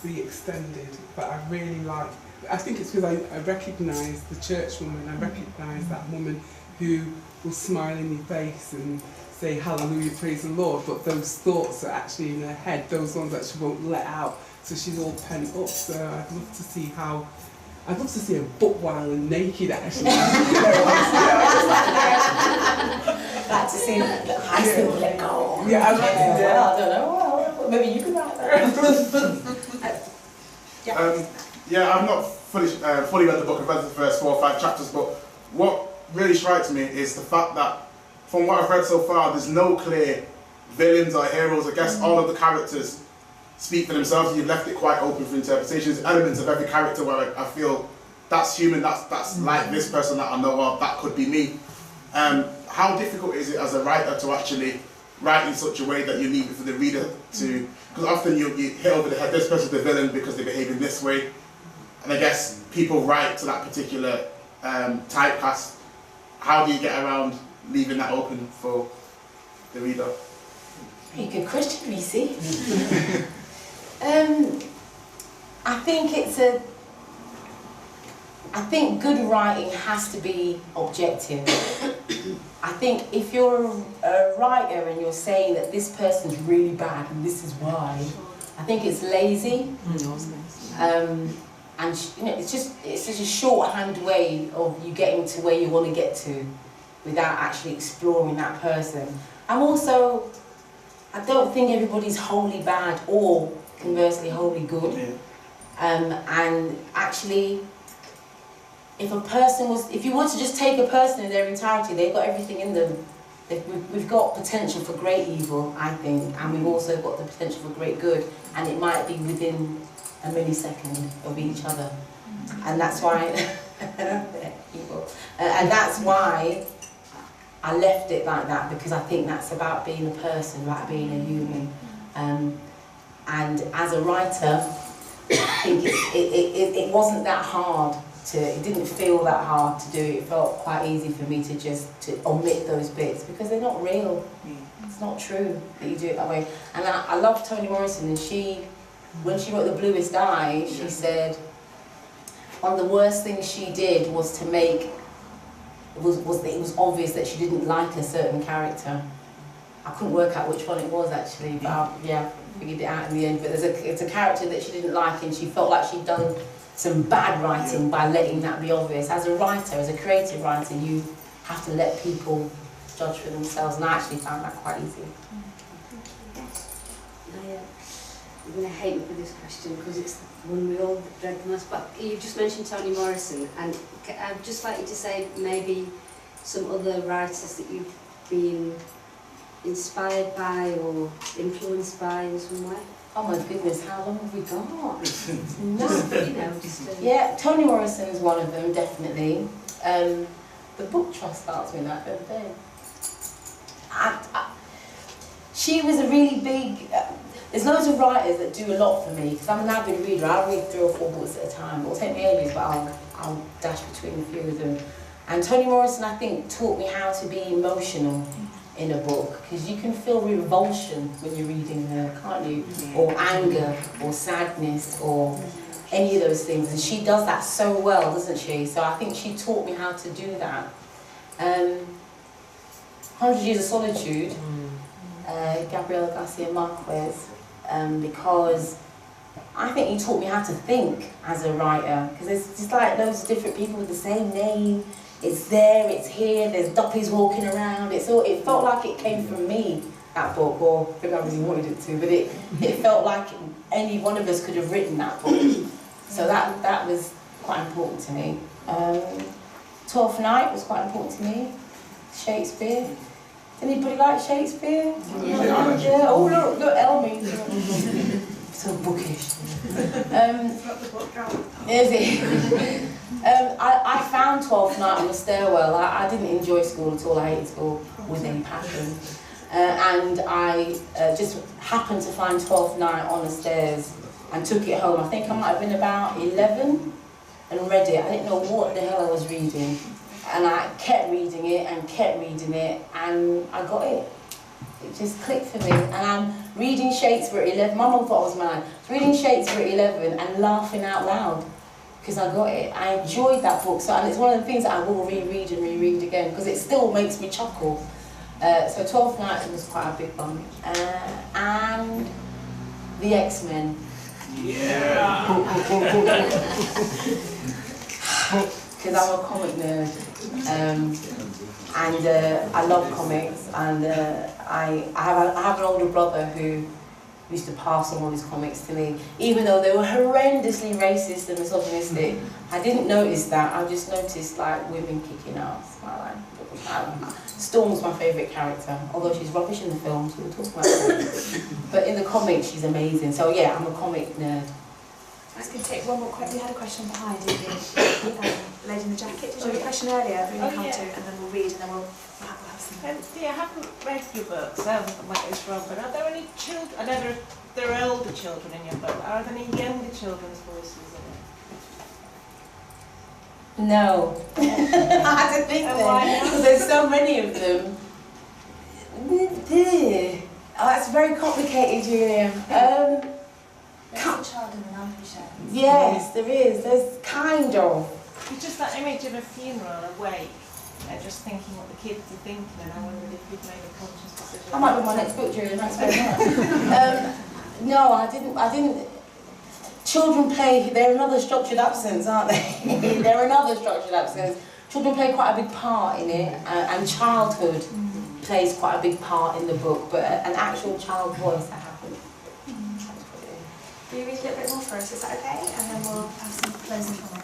be extended, but I really like, I think it's because I recognise the church woman, I recognise that woman who will smile in your face and say hallelujah, praise the Lord, but those thoughts are actually in her head, those ones that she won't let out. So she's all pent up, so I'd love to see a butt while and naked actually. Like to see the Hyacinth let go. Yeah, I'd like to, well, I don't know, well, maybe you could write that. I've not fully read the book, I've read the first 4 or 5 chapters, but what really strikes me is the fact that from what I've read so far, there's no clear villains or heroes. I guess all of the characters speak for themselves, and you've left it quite open for interpretation. There's elements of every character where I feel that's human, that's like this person that I know of, that could be me. How difficult is it as a writer to actually write in such a way that you leave it for the reader to, because often you hit over the head, this person's the villain because they behave in this way, and I guess people write to that particular typecast. How do you get around leaving that open for the reader? Very good question, Reese. I think good writing has to be objective. I think if you're a writer and you're saying that this person's really bad and this is why, I think it's lazy. And it's just a shorthand way of you getting to where you want to get to without actually exploring that person. I'm also, I don't think everybody's wholly bad or conversely wholly good. And actually, if you were to just take a person in their entirety, they've got everything in them. We've got potential for great evil, I think, and we've also got the potential for great good, and it might be within a millisecond of each other. And that's why, evil. And that's why I left it like that, because I think that's about being a person, about being a human. And as a writer, I think it wasn't that hard it didn't feel that hard to do. It felt quite easy for me to omit those bits, because they're not real. It's not true that you do it that way. And I love Toni Morrison, and when she wrote The Bluest Eye, she said one of the worst things she did was to make, it was obvious that she didn't like a certain character. I couldn't work out which one it was actually, but I figured it out in the end. But it's a character that she didn't like, and she felt like she'd done some bad writing by letting that be obvious. As a writer, as a creative writer, you have to let people judge for themselves, and I actually found that quite easy. you're going to hate me for this question because it's one we all dread the most, but you just mentioned Toni Morrison, and I'd just like you to say maybe some other writers that you've been inspired by or influenced by in some way. Oh my goodness, how long have we got? No, Yeah, Toni Morrison is one of them, definitely. The book trust starts me that the other day. She was a really big... there's loads of writers that do a lot for me, because I'm an avid reader. I'll read 3 or 4 books at a time. It'll take me ages, but I'll dash between a few of them. And Toni Morrison, I think, taught me how to be emotional in a book, because you can feel revulsion when you're reading her, can't you? Or anger, or sadness, or any of those things. And she does that so well, doesn't she? So I think she taught me how to do that. 100 Years of Solitude, Gabriel Garcia Marquez, because I think he taught me how to think as a writer, because there's just like loads of different people with the same name. It's there, it's here, there's duppies walking around. It felt like it came from me, that book, or maybe I really wanted it to, but it felt like any one of us could have written that book. So that was quite important to me. 12th Night was quite important to me. Shakespeare. Anybody like Shakespeare? Yeah. Oh look, Elmy. So bookish. Is it? I found 12th Night on the stairwell. I didn't enjoy school at all. I hated school with any passion. And I just happened to find 12th Night on the stairs and took it home. I think I might have been about 11 and read it. I didn't know what the hell I was reading. And I kept reading it and kept reading it, and I got it. It just clicked for me. And I'm reading Shakespeare at 11. My mum thought I was mad. I was reading Shakespeare at 11 and laughing out loud because I got it. I enjoyed that book. So, and it's one of the things that I will reread and reread again because it still makes me chuckle. So 12th Night was quite a big one. And The X-Men. Yeah. Because I'm a comic nerd. And I love comics, and I have an older brother who used to pass on all his comics to me, even though they were horrendously racist and misogynistic. I didn't notice that. I just noticed like women kicking ass. Storm's my favourite character, although she's rubbish in the films. We'll talk about that. But in the comics, she's amazing. So yeah, I'm a comic nerd. I was going to take one more question. We had a question behind, didn't we? Lady in the jacket. Did you have a question earlier? We're going to come to, and then we'll read, and then we'll have some. I haven't read your books. I might be wrong, but are there any children? I know there are older children in your book. Are there any younger children's voices in it? No. I had to think there, because there's so many of them. Oh, that's very complicated, Julia. There's a child in the lampshade. Yes, there is. There's kind of. It's just that image of a funeral, a wake, and just thinking what the kids are thinking, and I wondered if you'd made a conscious decision. That might be my next book, Julia. Thanks very much. No, I didn't. Children play. They're another structured absence, aren't they? They're another structured absence. Children play quite a big part in it, and childhood plays quite a big part in the book. But an actual child voice, I haven't. Will you read a little bit more for us, is that okay? And then we'll have some closing comments.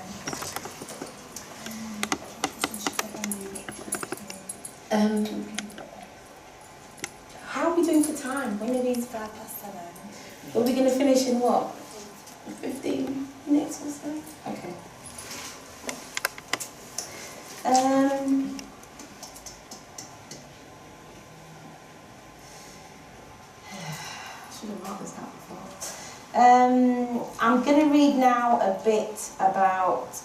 How are we doing for time? When are these? 7:05. Are we going to finish in what? 15 minutes or so? Okay. Should have marked this out before. I'm going to read now a bit about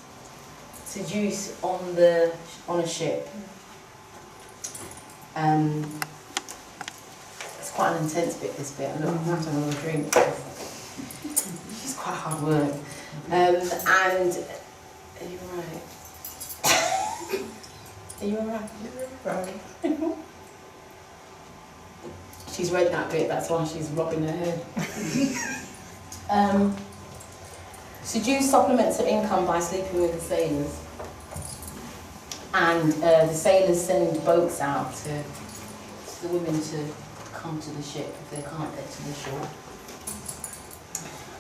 Seduce on a ship. It's quite an intense bit, this bit. I'm going to have to have another drink. It's quite hard work. And are you alright? Are you alright? Right. She's read that bit, that's why she's rubbing her head. Seduce supplements her income by sleeping with the sailors. And the sailors send boats out to the women to come to the ship if they can't get to the shore.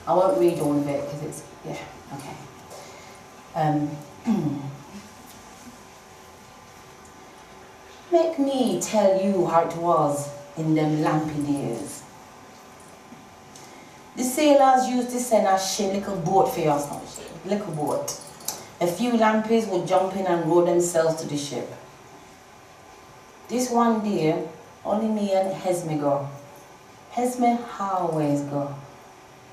I won't read all of it because it's, yeah, okay. Make me tell you how it was in them lampy days. The sailors used to send a little boat for us, little boat. A few lampies would jump in and row themselves to the ship. This one day, only me and Hesme go. Hesme always go.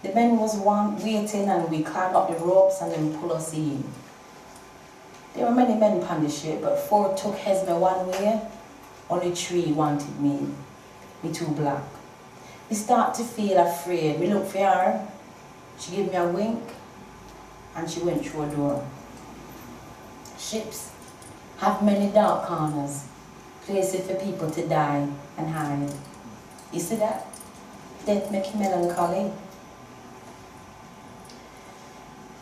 The men was waiting and we climbed up the ropes and then pull us in. There were many men upon the ship, but 4 took Hesme one way, only 3 wanted me too black. We start to feel afraid. We look for her, she gave me a wink, and she went through a door. Ships have many dark corners, places for people to die and hide. You see that? Death makes melancholy.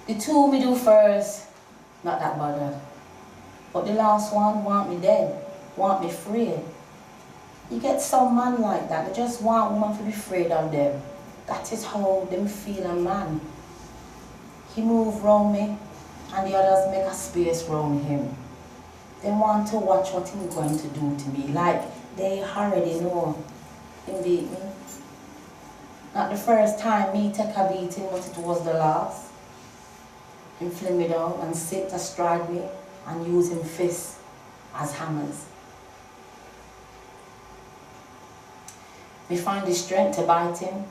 The 2 me do first, not that bothered. But the last one want me dead, want me free. You get some man like that, they just want woman to be afraid of them. That is how them feel a man. He move round me, and the others make a space round him. They want to watch what he's going to do to me, like they already know him beat me. Not the first time me take a beating, but it was the last. Him fling me down and sit astride me and use him fists as hammers. We find the strength to bite him.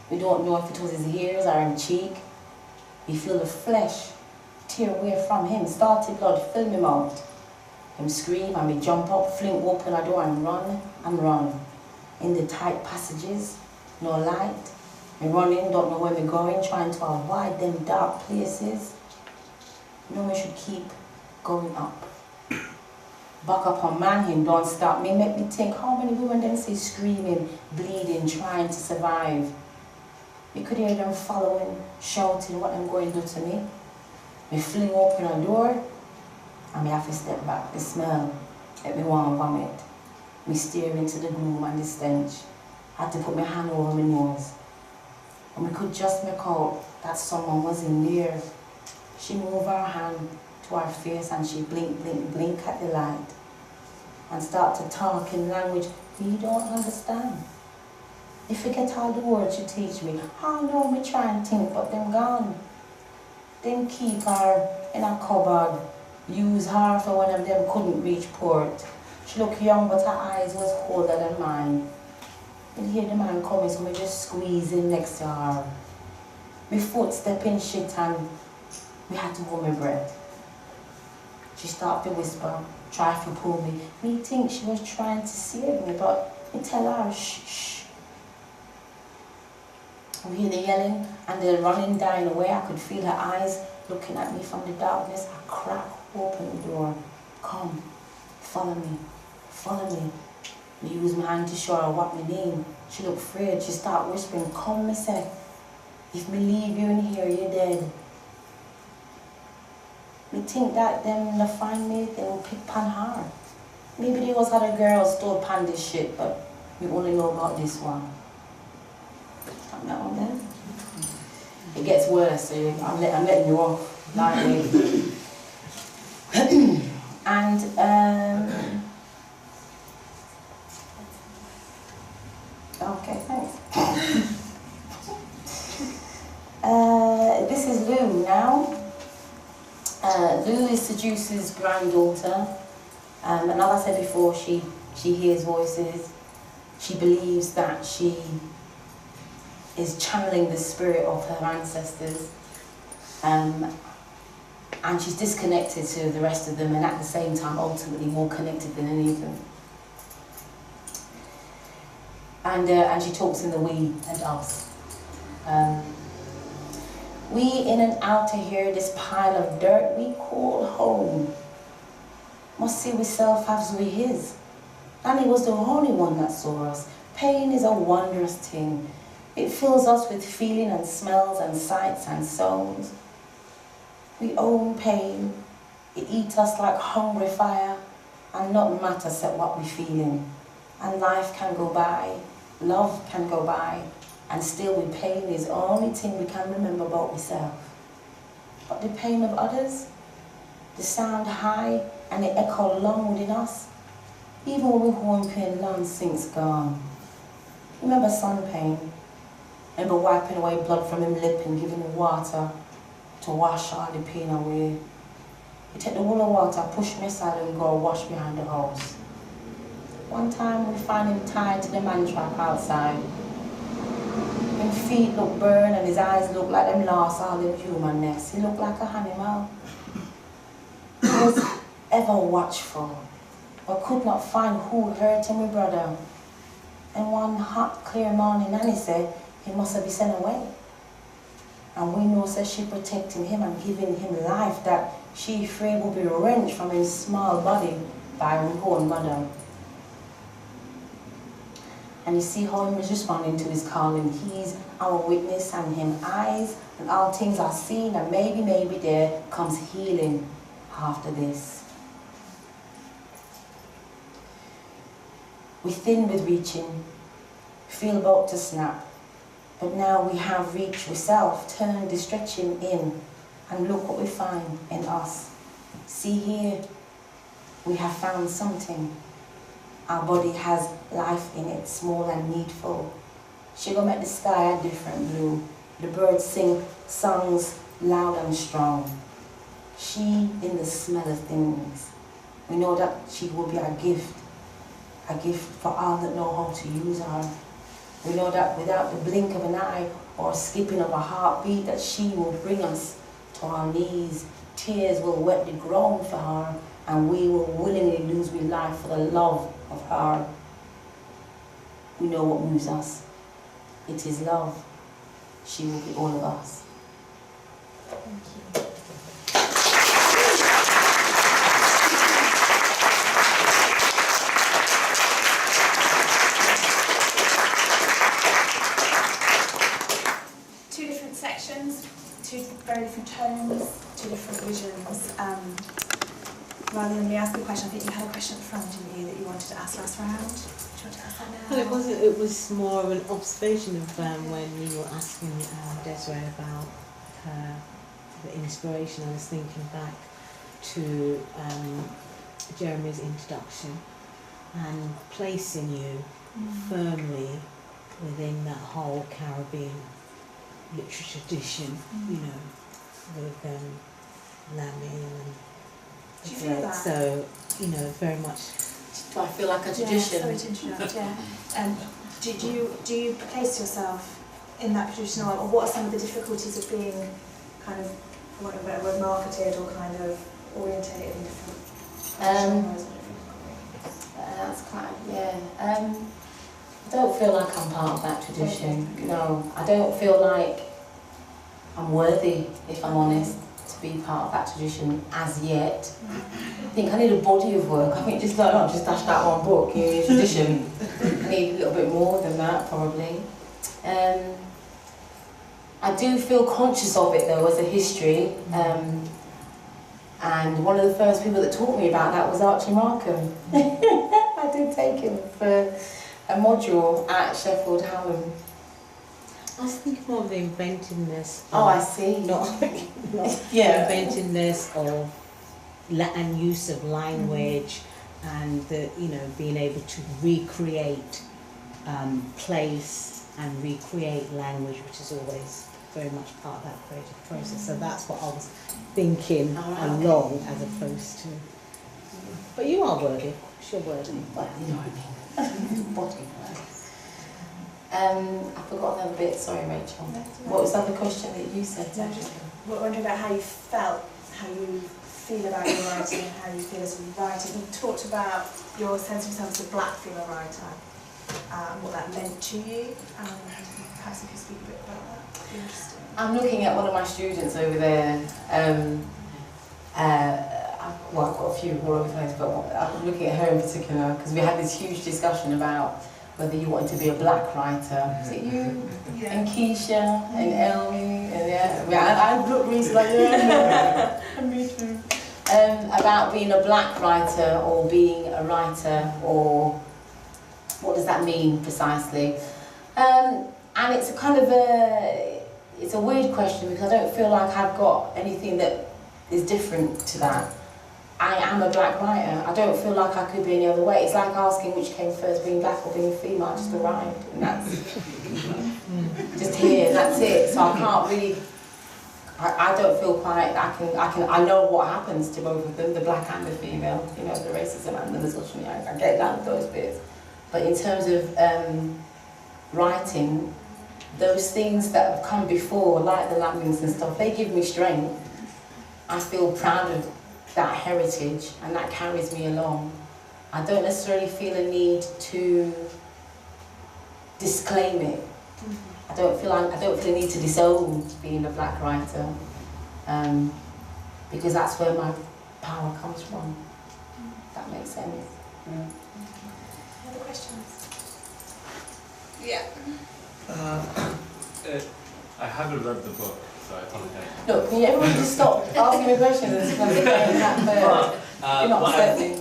We don't know if it was his ears or his cheek. We feel the flesh tear away from him, started blood fill me mouth. Him scream and we jump up, fling open a door and run. In the tight passages, no light. Me running, don't know where we're going, trying to avoid them dark places. No, we should keep going up. Back up on man, him don't stop me, make me think how many women them see screaming, bleeding, trying to survive. We could hear them following, shouting what them going to do to me. Me fling open a door and me have to step back. The smell, let me want to vomit. Me stare into the gloom and the stench. Had to put my hand over my nose. And we could just make out that someone was in there. She moved her hand to her face and she blink, blink, blink at the light. And start to talk in language we don't understand. You forget all the words you teach me. I know me try and think, but them gone. Then keep her in a cupboard. Use her for one of them couldn't reach port. She looked young, but her eyes was older than mine. And hear the man coming, so me just squeeze in next to her. My foot step in shit and me had to hold my breath. She started to whisper, try to pull me. Me think she was trying to save me, but me tell her, shh, shh. We hear the yelling and the running dying away. I could feel her eyes looking at me from the darkness. I crack open the door. Come, follow me, follow me. Me use my hand to show her what me name. She looked afraid. She started whispering, come, me say. If me leave you in here, you're dead. Me think that them to find me, they will pick pan her. Maybe there was other girls stole pan this shit, but we only know about this one. Got that one there? It gets worse, so I'm letting you off lightly. And okay, thanks. This is Lou now. Lou is Seduce's granddaughter. And as I said before, she hears voices. She believes that she is channeling the spirit of her ancestors. And she's disconnected to the rest of them, and at the same time, ultimately more connected than any of them. And she talks in the we and us. We in and out of here, this pile of dirt we call home. Must see ourselves as we his. And he was the only one that saw us. Pain is a wondrous thing. It fills us with feeling and smells and sights and sounds. We own pain. It eats us like hungry fire, and nothing matters except what we're feeling. And life can go by, love can go by, and still with pain is the only thing we can remember about ourselves. But the pain of others, the sound high and it echo long within us. Even when we're home pain, long since gone. Remember sun pain? Remember wiping away blood from him lip and giving him water to wash all the pain away. You take the wool of water, push me aside and go wash behind the house. One time we find him tied to the man trap outside. His feet look burned and his eyes look like them lost all them humanness. He looked like an animal. He was ever watchful, but could not find who hurt him, my brother. And one hot, clear morning, Nanny said he must have been sent away. And we know that she protecting him and giving him life that she afraid will be wrenched from his small body by her own mother. And you see how he was responding to his calling. He's our witness and him eyes and all things are seen, and maybe there comes healing after this. We thin with reaching, feel about to snap, but now we have reached ourselves, turned the stretching in, and look what we find in us. See here, we have found something. Our body has life in it, small and needful. She gonna make the sky a different blue. The birds sing songs loud and strong. She in the smell of things. We know that she will be a gift for all that know how to use her. We know that without the blink of an eye or skipping of a heartbeat, that she will bring us to our knees. Tears will wet the ground for her, and we will willingly lose our life for the love of her. We know what moves us. It is love. She will be all of us. Thank you. Two different sections, two very different tones, two different visions. Rather than me ask a question, I think you had a question at the front, didn't you, that you wanted to ask last round? Do you want to ask that now? Well, it was more of an observation of when you were asking Desiree about the inspiration. I was thinking back to Jeremy's introduction and placing you firmly within that whole Caribbean literature tradition, you know, with Lamy and do you feel that? So, you know, very much. Do I feel like a tradition? Yeah, sorry to interrupt, yeah. Do you place yourself in that tradition, or what are some of the difficulties of being kind of, for want of a better word, marketed or kind of orientated in different genres? That's quite, yeah. I don't feel like I'm part of that tradition. No, I don't feel like I'm worthy, if I'm honest, to be part of that tradition as yet. I think I need a body of work. I think just like not just dash that one book, you need a tradition. I need a little bit more than that, probably. I do feel conscious of it though as a history. And one of the first people that taught me about that was Archie Markham. I did take him for a module at Sheffield Hallam. I was thinking more of the inventiveness. Oh, I see. Not yeah. Inventiveness of and use of language, and the, you know, being able to recreate place and recreate language, which is always very much part of that creative process. So that's what I was thinking along, as opposed to. But you are worthy. Of course, you're worthy. Well, you know what I mean. Body. I forgot another bit. Sorry, Rachel. What was the other question that you said? No, just wondering about how you felt, how you feel about your writing, how you feel as a writer. You talked about your sense of yourself as a black female writer, what that meant to you. Perhaps you could speak a bit about that. It'd be interesting. I'm looking at one of my students over there. Well, I've got a few all over the place, but I'm looking at her in particular because we had this huge discussion about whether you wanted to be a black writer. Was it you? Yeah. And Keisha and Elmi and I looked really like me too. About being a black writer or being a writer, or what does that mean precisely? And it's a kind of it's a weird question because I don't feel like I've got anything that is different to that. I am a black writer. I don't feel like I could be any other way. It's like asking which came first, being black or being female. I just arrived, and that's just here, and that's it. So I can't really. I don't feel quite. I know what happens to both of them, the black and the female. You know, the racism and the misogyny. I get down those bits. But in terms of writing, those things that have come before, like the landings and stuff, they give me strength. I feel proud of that heritage, and that carries me along. I don't necessarily feel a need to disclaim it. I don't feel a need to disown being a black writer, because that's where my power comes from. If that makes sense. Other questions? Yeah. I haven't read the book, so I apologize. Look, can everyone just stop asking me questions and kind of saying that you're not certain.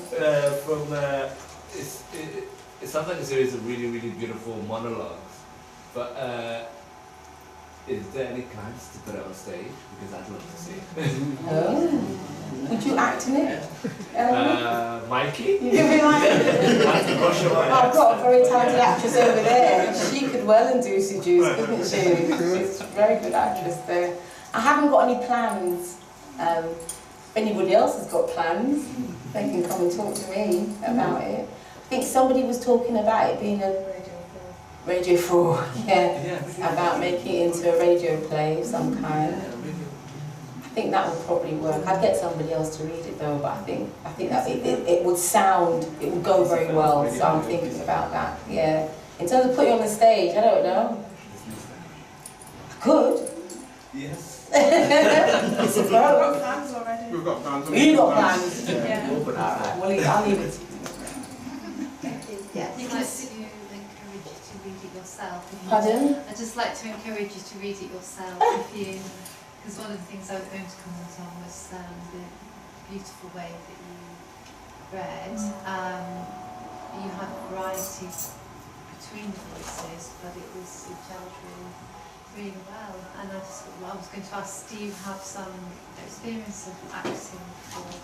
It sounds like a series of really, really beautiful monologues, but is there any plans to put it on stage? Because I'd love to see it. Oh. Would you act in it? Mikey? You could be like, I've got a very talented actress over there. She could well do Seduce, couldn't she? She's a very good actress there. I haven't got any plans. If anybody else has got plans, they can come and talk to me about it. I think somebody was talking about it being a Radio 4, about making it into a radio play of some kind. I think that would probably work. I'd get somebody else to read it though, but I think that it would go very well, so I'm thinking about that, yeah. In terms of putting on the stage, I don't know. I could. Yes. I suppose. We've got plans already. We've got plans. You've got plans? Yeah. Alright, well, I'll leave it to you. Yeah, I'd like to encourage you to read it yourself. Pardon? I'd just like to encourage you to read it yourself because one of the things I was going to comment on was the beautiful way that you read. You had variety between the voices, but it gelled really well. And I was going to ask, do you have some experience of acting before?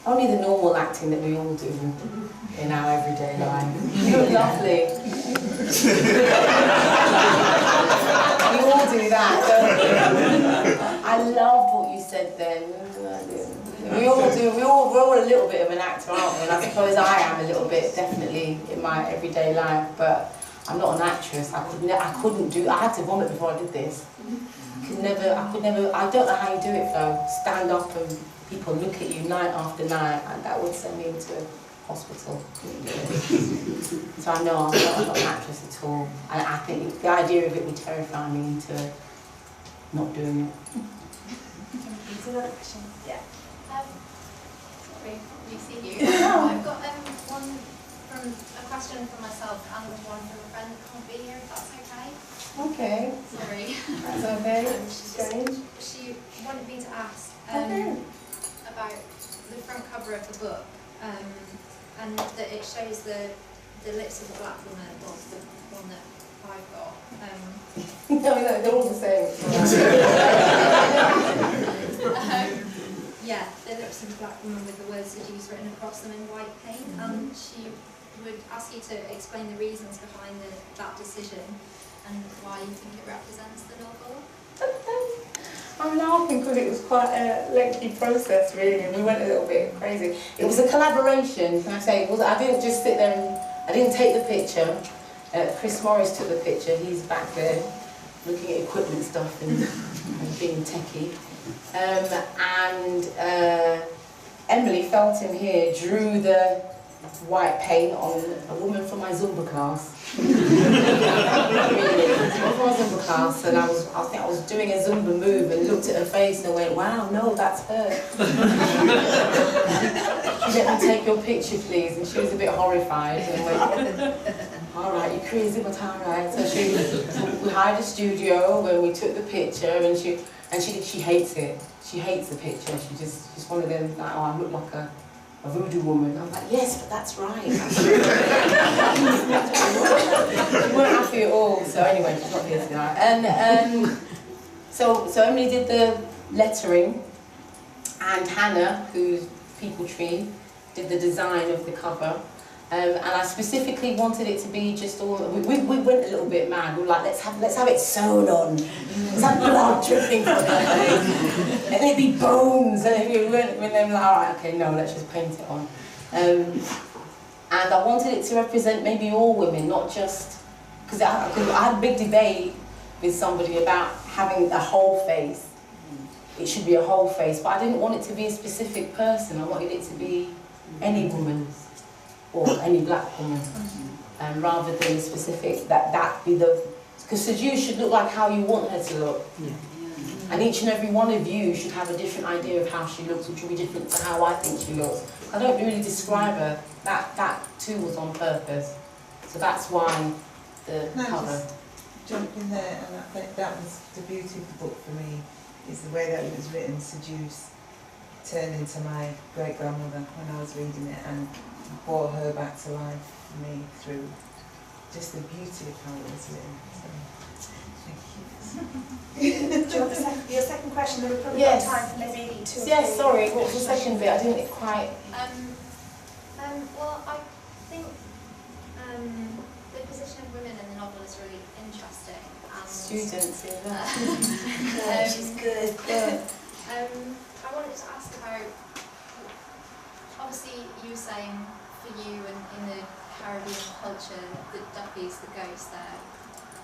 Only the normal acting that we all do in our everyday life. You look lovely. We all do that, don't we? I loved what you said then. We all do. We're all a little bit of an actor, aren't we? And I suppose I am a little bit, definitely, in my everyday life. But I'm not an actress. I couldn't do. I had to vomit before I did this. I could never. I don't know how you do it though. Stand up and people look at you night after night, and that would send me into a hospital. So I know I'm not an actress at all. And I think the idea of it would terrify me into not doing it. Is there another question? Yeah. Sorry, you see you. I've got a question for myself and one from a friend that can't be here, if that's okay. Okay. Sorry. That's okay. Strange. She wanted me to ask about the front cover of the book, and that it shows the lips of a black woman, was the one that I've got. No, they're all the same. Yeah, the lips of a black woman with the word Seduce written across them in white paint, and she would ask you to explain the reasons behind that decision and why you think it represents the novel. I'm laughing because it was quite a lengthy process, really, and we went a little bit crazy. It was a collaboration, can I say? I didn't just sit there and I didn't take the picture. Chris Morris took the picture. He's back there looking at equipment stuff and being techie. And Emily Felton here drew the white paint on a woman from my Zumba class. Really, from my Zumba class, and I think I was doing a Zumba move and looked at her face and went, "Wow, no, that's her." "Let me take your picture, please." And she was a bit horrified and went, "All right, you're crazy, but all right." So we hired a studio where we took the picture, and she hates it. She hates the picture. She's one of them like, "Oh, I look like a voodoo woman." I'm like, "Yes, but that's right." She So anyway, she's not here tonight. And so Emily did the lettering, and Hannah, who's People Tree, did the design of the cover. And I specifically wanted it to be just all. We went a little bit mad. We were like, let's have it sewn on. Let's have blood dripping from it. And it'd be bones. And we went with them like, all right, okay, no, let's just paint it on. And I wanted it to represent maybe all women, not just because I had a big debate with somebody about having a whole face. It should be a whole face, but I didn't want it to be a specific person. I wanted it to be any woman. Or any black woman, rather than a specific, that be the, because Seduce should look like how you want her to look. Yeah. And each and every one of you should have a different idea of how she looks, which will be different to how I think she looks. I don't really describe her, that too was on purpose. So that's why the cover. Just jump in there, and I think that was the beauty of the book for me, is the way that it was written. Seduce turned into my great-grandmother when I was reading it, and brought her back to life for me through just the beauty of how it was written. So, thank you. Do you want your second question? Then we've probably Yes. got time for maybe two or Yes, three. sorry, what was the second bit? I didn't quite... Well, I think the position of women in the novel is really interesting. And, Students, she's good. I wanted to ask about, obviously you were saying for you and in the Caribbean culture, the Duppies, the ghosts, they're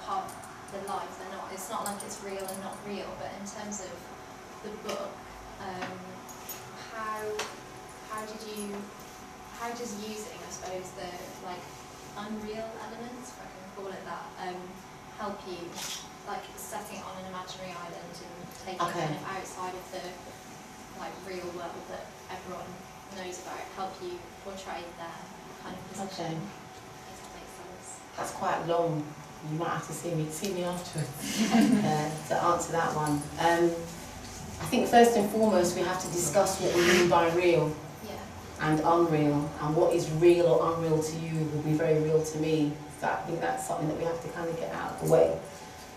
part of the life. They're not. It's not like it's real and not real. But in terms of the book, how does using, I suppose, the like unreal elements, if I can call it that, help you, like setting it on an imaginary island and taking it kind of outside of the like real world that everyone knows about, help you portray their kind of position? If that makes sense. That's quite long. You might have to see me afterwards to answer that one. I think first and foremost we have to discuss what we mean by real and unreal, and what is real or unreal to you will be very real to me. So I think that's something that we have to kind of get out of the way.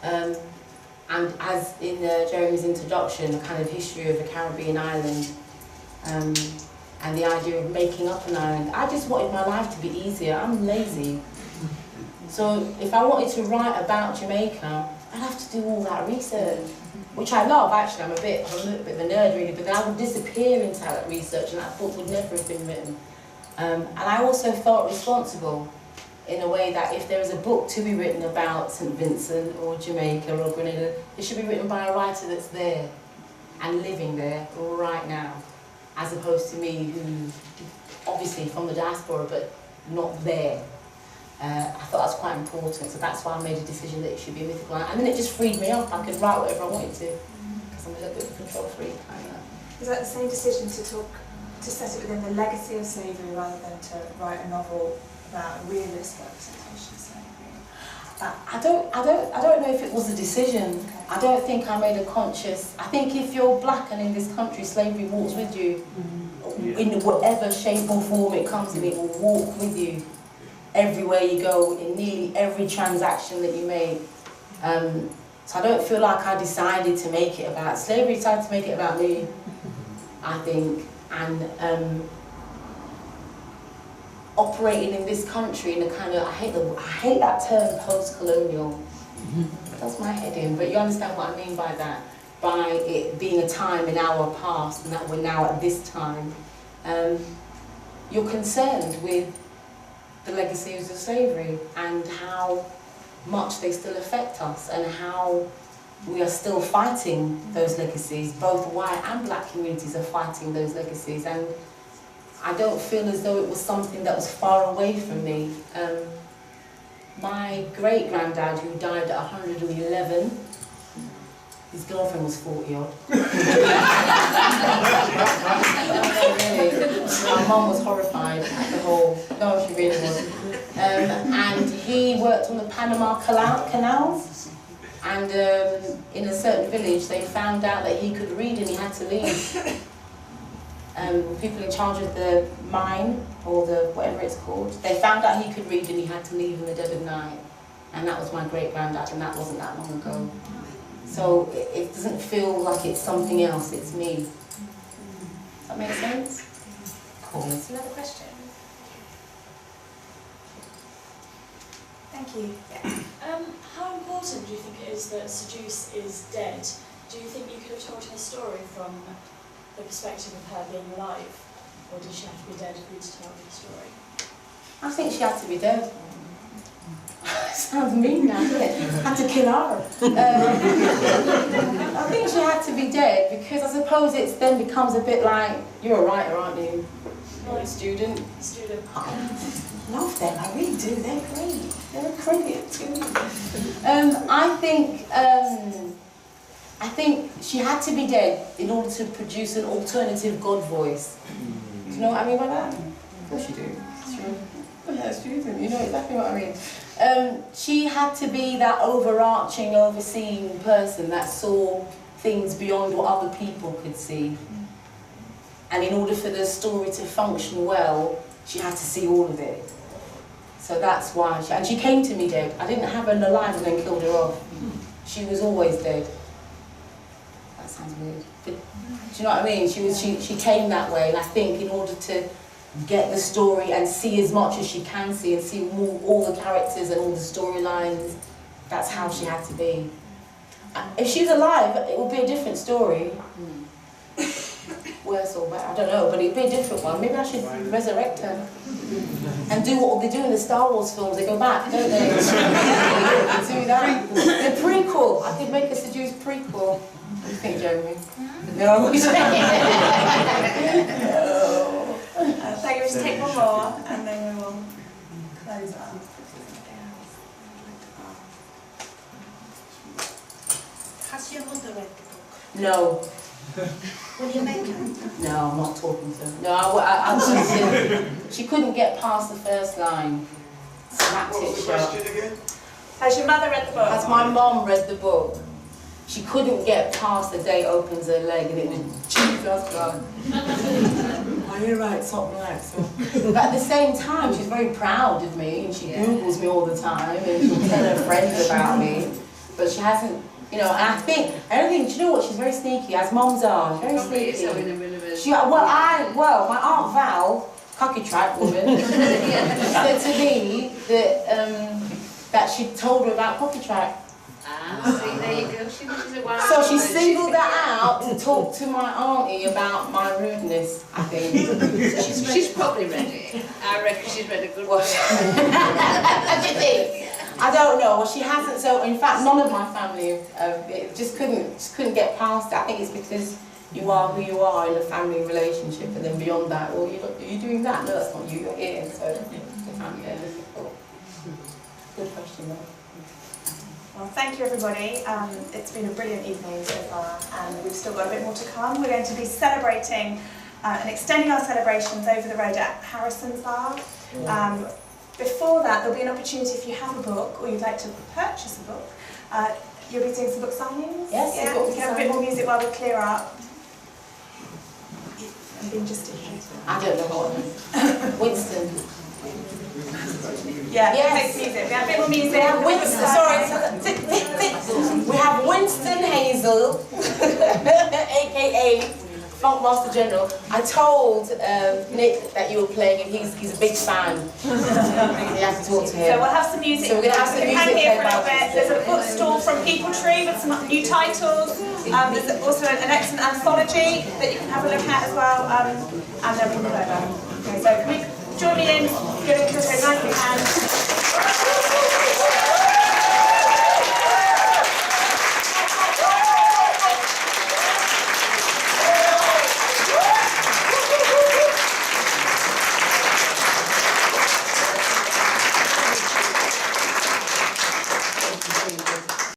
And as in Jeremy's introduction, a kind of history of a Caribbean island, and the idea of making up an island. I just wanted my life to be easier. I'm lazy. So if I wanted to write about Jamaica, I'd have to do all that research, which I love actually. I'm a bit of a nerd really, but then I would disappear into that research and that book would never have been written. And I also felt responsible in a way that if there is a book to be written about St. Vincent or Jamaica or Grenada, it should be written by a writer that's there and living there right now, as opposed to me who, obviously from the diaspora, but not there. I thought that was quite important, so that's why I made a decision that it should be a mythical. And then it just freed me up. I could write whatever I wanted to, because I'm a little bit of a control freak. Was that the same decision to set it within the legacy of slavery rather than to write a novel about a realist representation of slavery? I don't know if it was a decision. Okay. I don't think I made a conscious. I think if you're black and in this country, slavery walks with you in whatever shape or form it comes in. It will walk with you everywhere you go, in nearly every transaction that you make. So I don't feel like I decided to make it about slavery. Decided to make it about me, I think, and operating in this country in a kind of, I hate that term, post-colonial. It does my head in, but you understand what I mean by that, by it being a time in our past and that we're now at this time. You're concerned with the legacies of slavery and how much they still affect us and how we are still fighting those legacies. Both white and black communities are fighting those legacies, and I don't feel as though it was something that was far away from me. My great-granddad, who died at 111, his girlfriend was 40-odd. Really. My mum was horrified at the whole, no, she really was. And he worked on the Panama canals, and in a certain village they found out that he could read and he had to leave. People in charge of the mine, or the whatever it's called, they found out he could read and he had to leave in the dead of night. and that was my great-granddad, and that wasn't that long ago. So it doesn't feel like it's something else, it's me. Does that make sense? Cool. Another question? Thank you. Yeah. How important do you think it is that Seduce is dead? Do you think you could have told her story from the perspective of her being alive? Or did she have to be dead for you to tell the story? I think she had to be dead. Sounds mean now, doesn't it? Had to kill her. I think she had to be dead because I suppose it then becomes a bit like, you're a writer, aren't you? You're a student. Student. I love them, I really do, they're great. They're brilliant too. I think she had to be dead in order to produce an alternative God voice. Do you know what I mean by that? Of course you do. It's true. Oh yeah, student, you know exactly what I mean. She had to be that overarching, overseeing person that saw things beyond what other people could see. And in order for the story to function well, she had to see all of it. So that's why and she came to me dead. I didn't have her alive and then killed her off. She was always dead. That sounds weird. But, do you know what I mean? She came that way, and I think in order to get the story and see as much as she can see and see all the characters and all the storylines, that's how she had to be. If she was alive, it would be a different story. Worse or better, I don't know, but it'd be a different one. Maybe I should resurrect her and do what they do in the Star Wars films. They go back, don't they? Do that. The prequel. I could make a Seduce prequel. What do you think, Jeremy? No. So you just take one more and then we will close up. Has your mother read the book? No. Will you make her? No, I'm not talking to her. No, she couldn't get past the first line. Snapped it shut. Has your mother read the book? Has my mom read the book? She couldn't get past the day opens her leg and it was Jesus God. Are you right? Something like so. But at the same time, she's very proud of me and she Googles me all the time and she'll tell her friends about me. But she hasn't, you know, and I don't think, do you know what? She's very sneaky, as mums are. Very sneaky. Well, my Aunt Val, cocky track woman, said to me that she told her about cocky track. See, there you go. So she singled that out to talk to my auntie about my rudeness, I think. She's probably read it. I reckon she's read a good one. I don't know. Well, she hasn't. So in fact, none of my family just couldn't get past it. I think it's because you are who you are in a family relationship, and then beyond that, well, you're doing that. No, that's not you. You're here. So the family is difficult. Good question, though. Well, thank you everybody. It's been a brilliant evening so far, and we've still got a bit more to come. We're going to be celebrating and extending our celebrations over the road at Harrison's Bar. Before that, there'll be an opportunity if you have a book or you'd like to purchase a book. You'll be doing some book signings. Yes, yeah. We can have a bit more music while we clear up. I'm being just indicated. I don't know what. Winston. Yeah, yes. Music. We have a bit more music. We have Winston, we have Winston Hazel, aka Funk Master General. I told Nick that you were playing and he's a big fan. You have to talk to him. So we'll have some music. So we're going to have some music. Hang here for a little bit. There's a bookstore from People Tree with some new titles. There's also an excellent anthology that you can have a look at as well. And then we'll go over. Okay, so can we join me in giving Chris a nice big hand.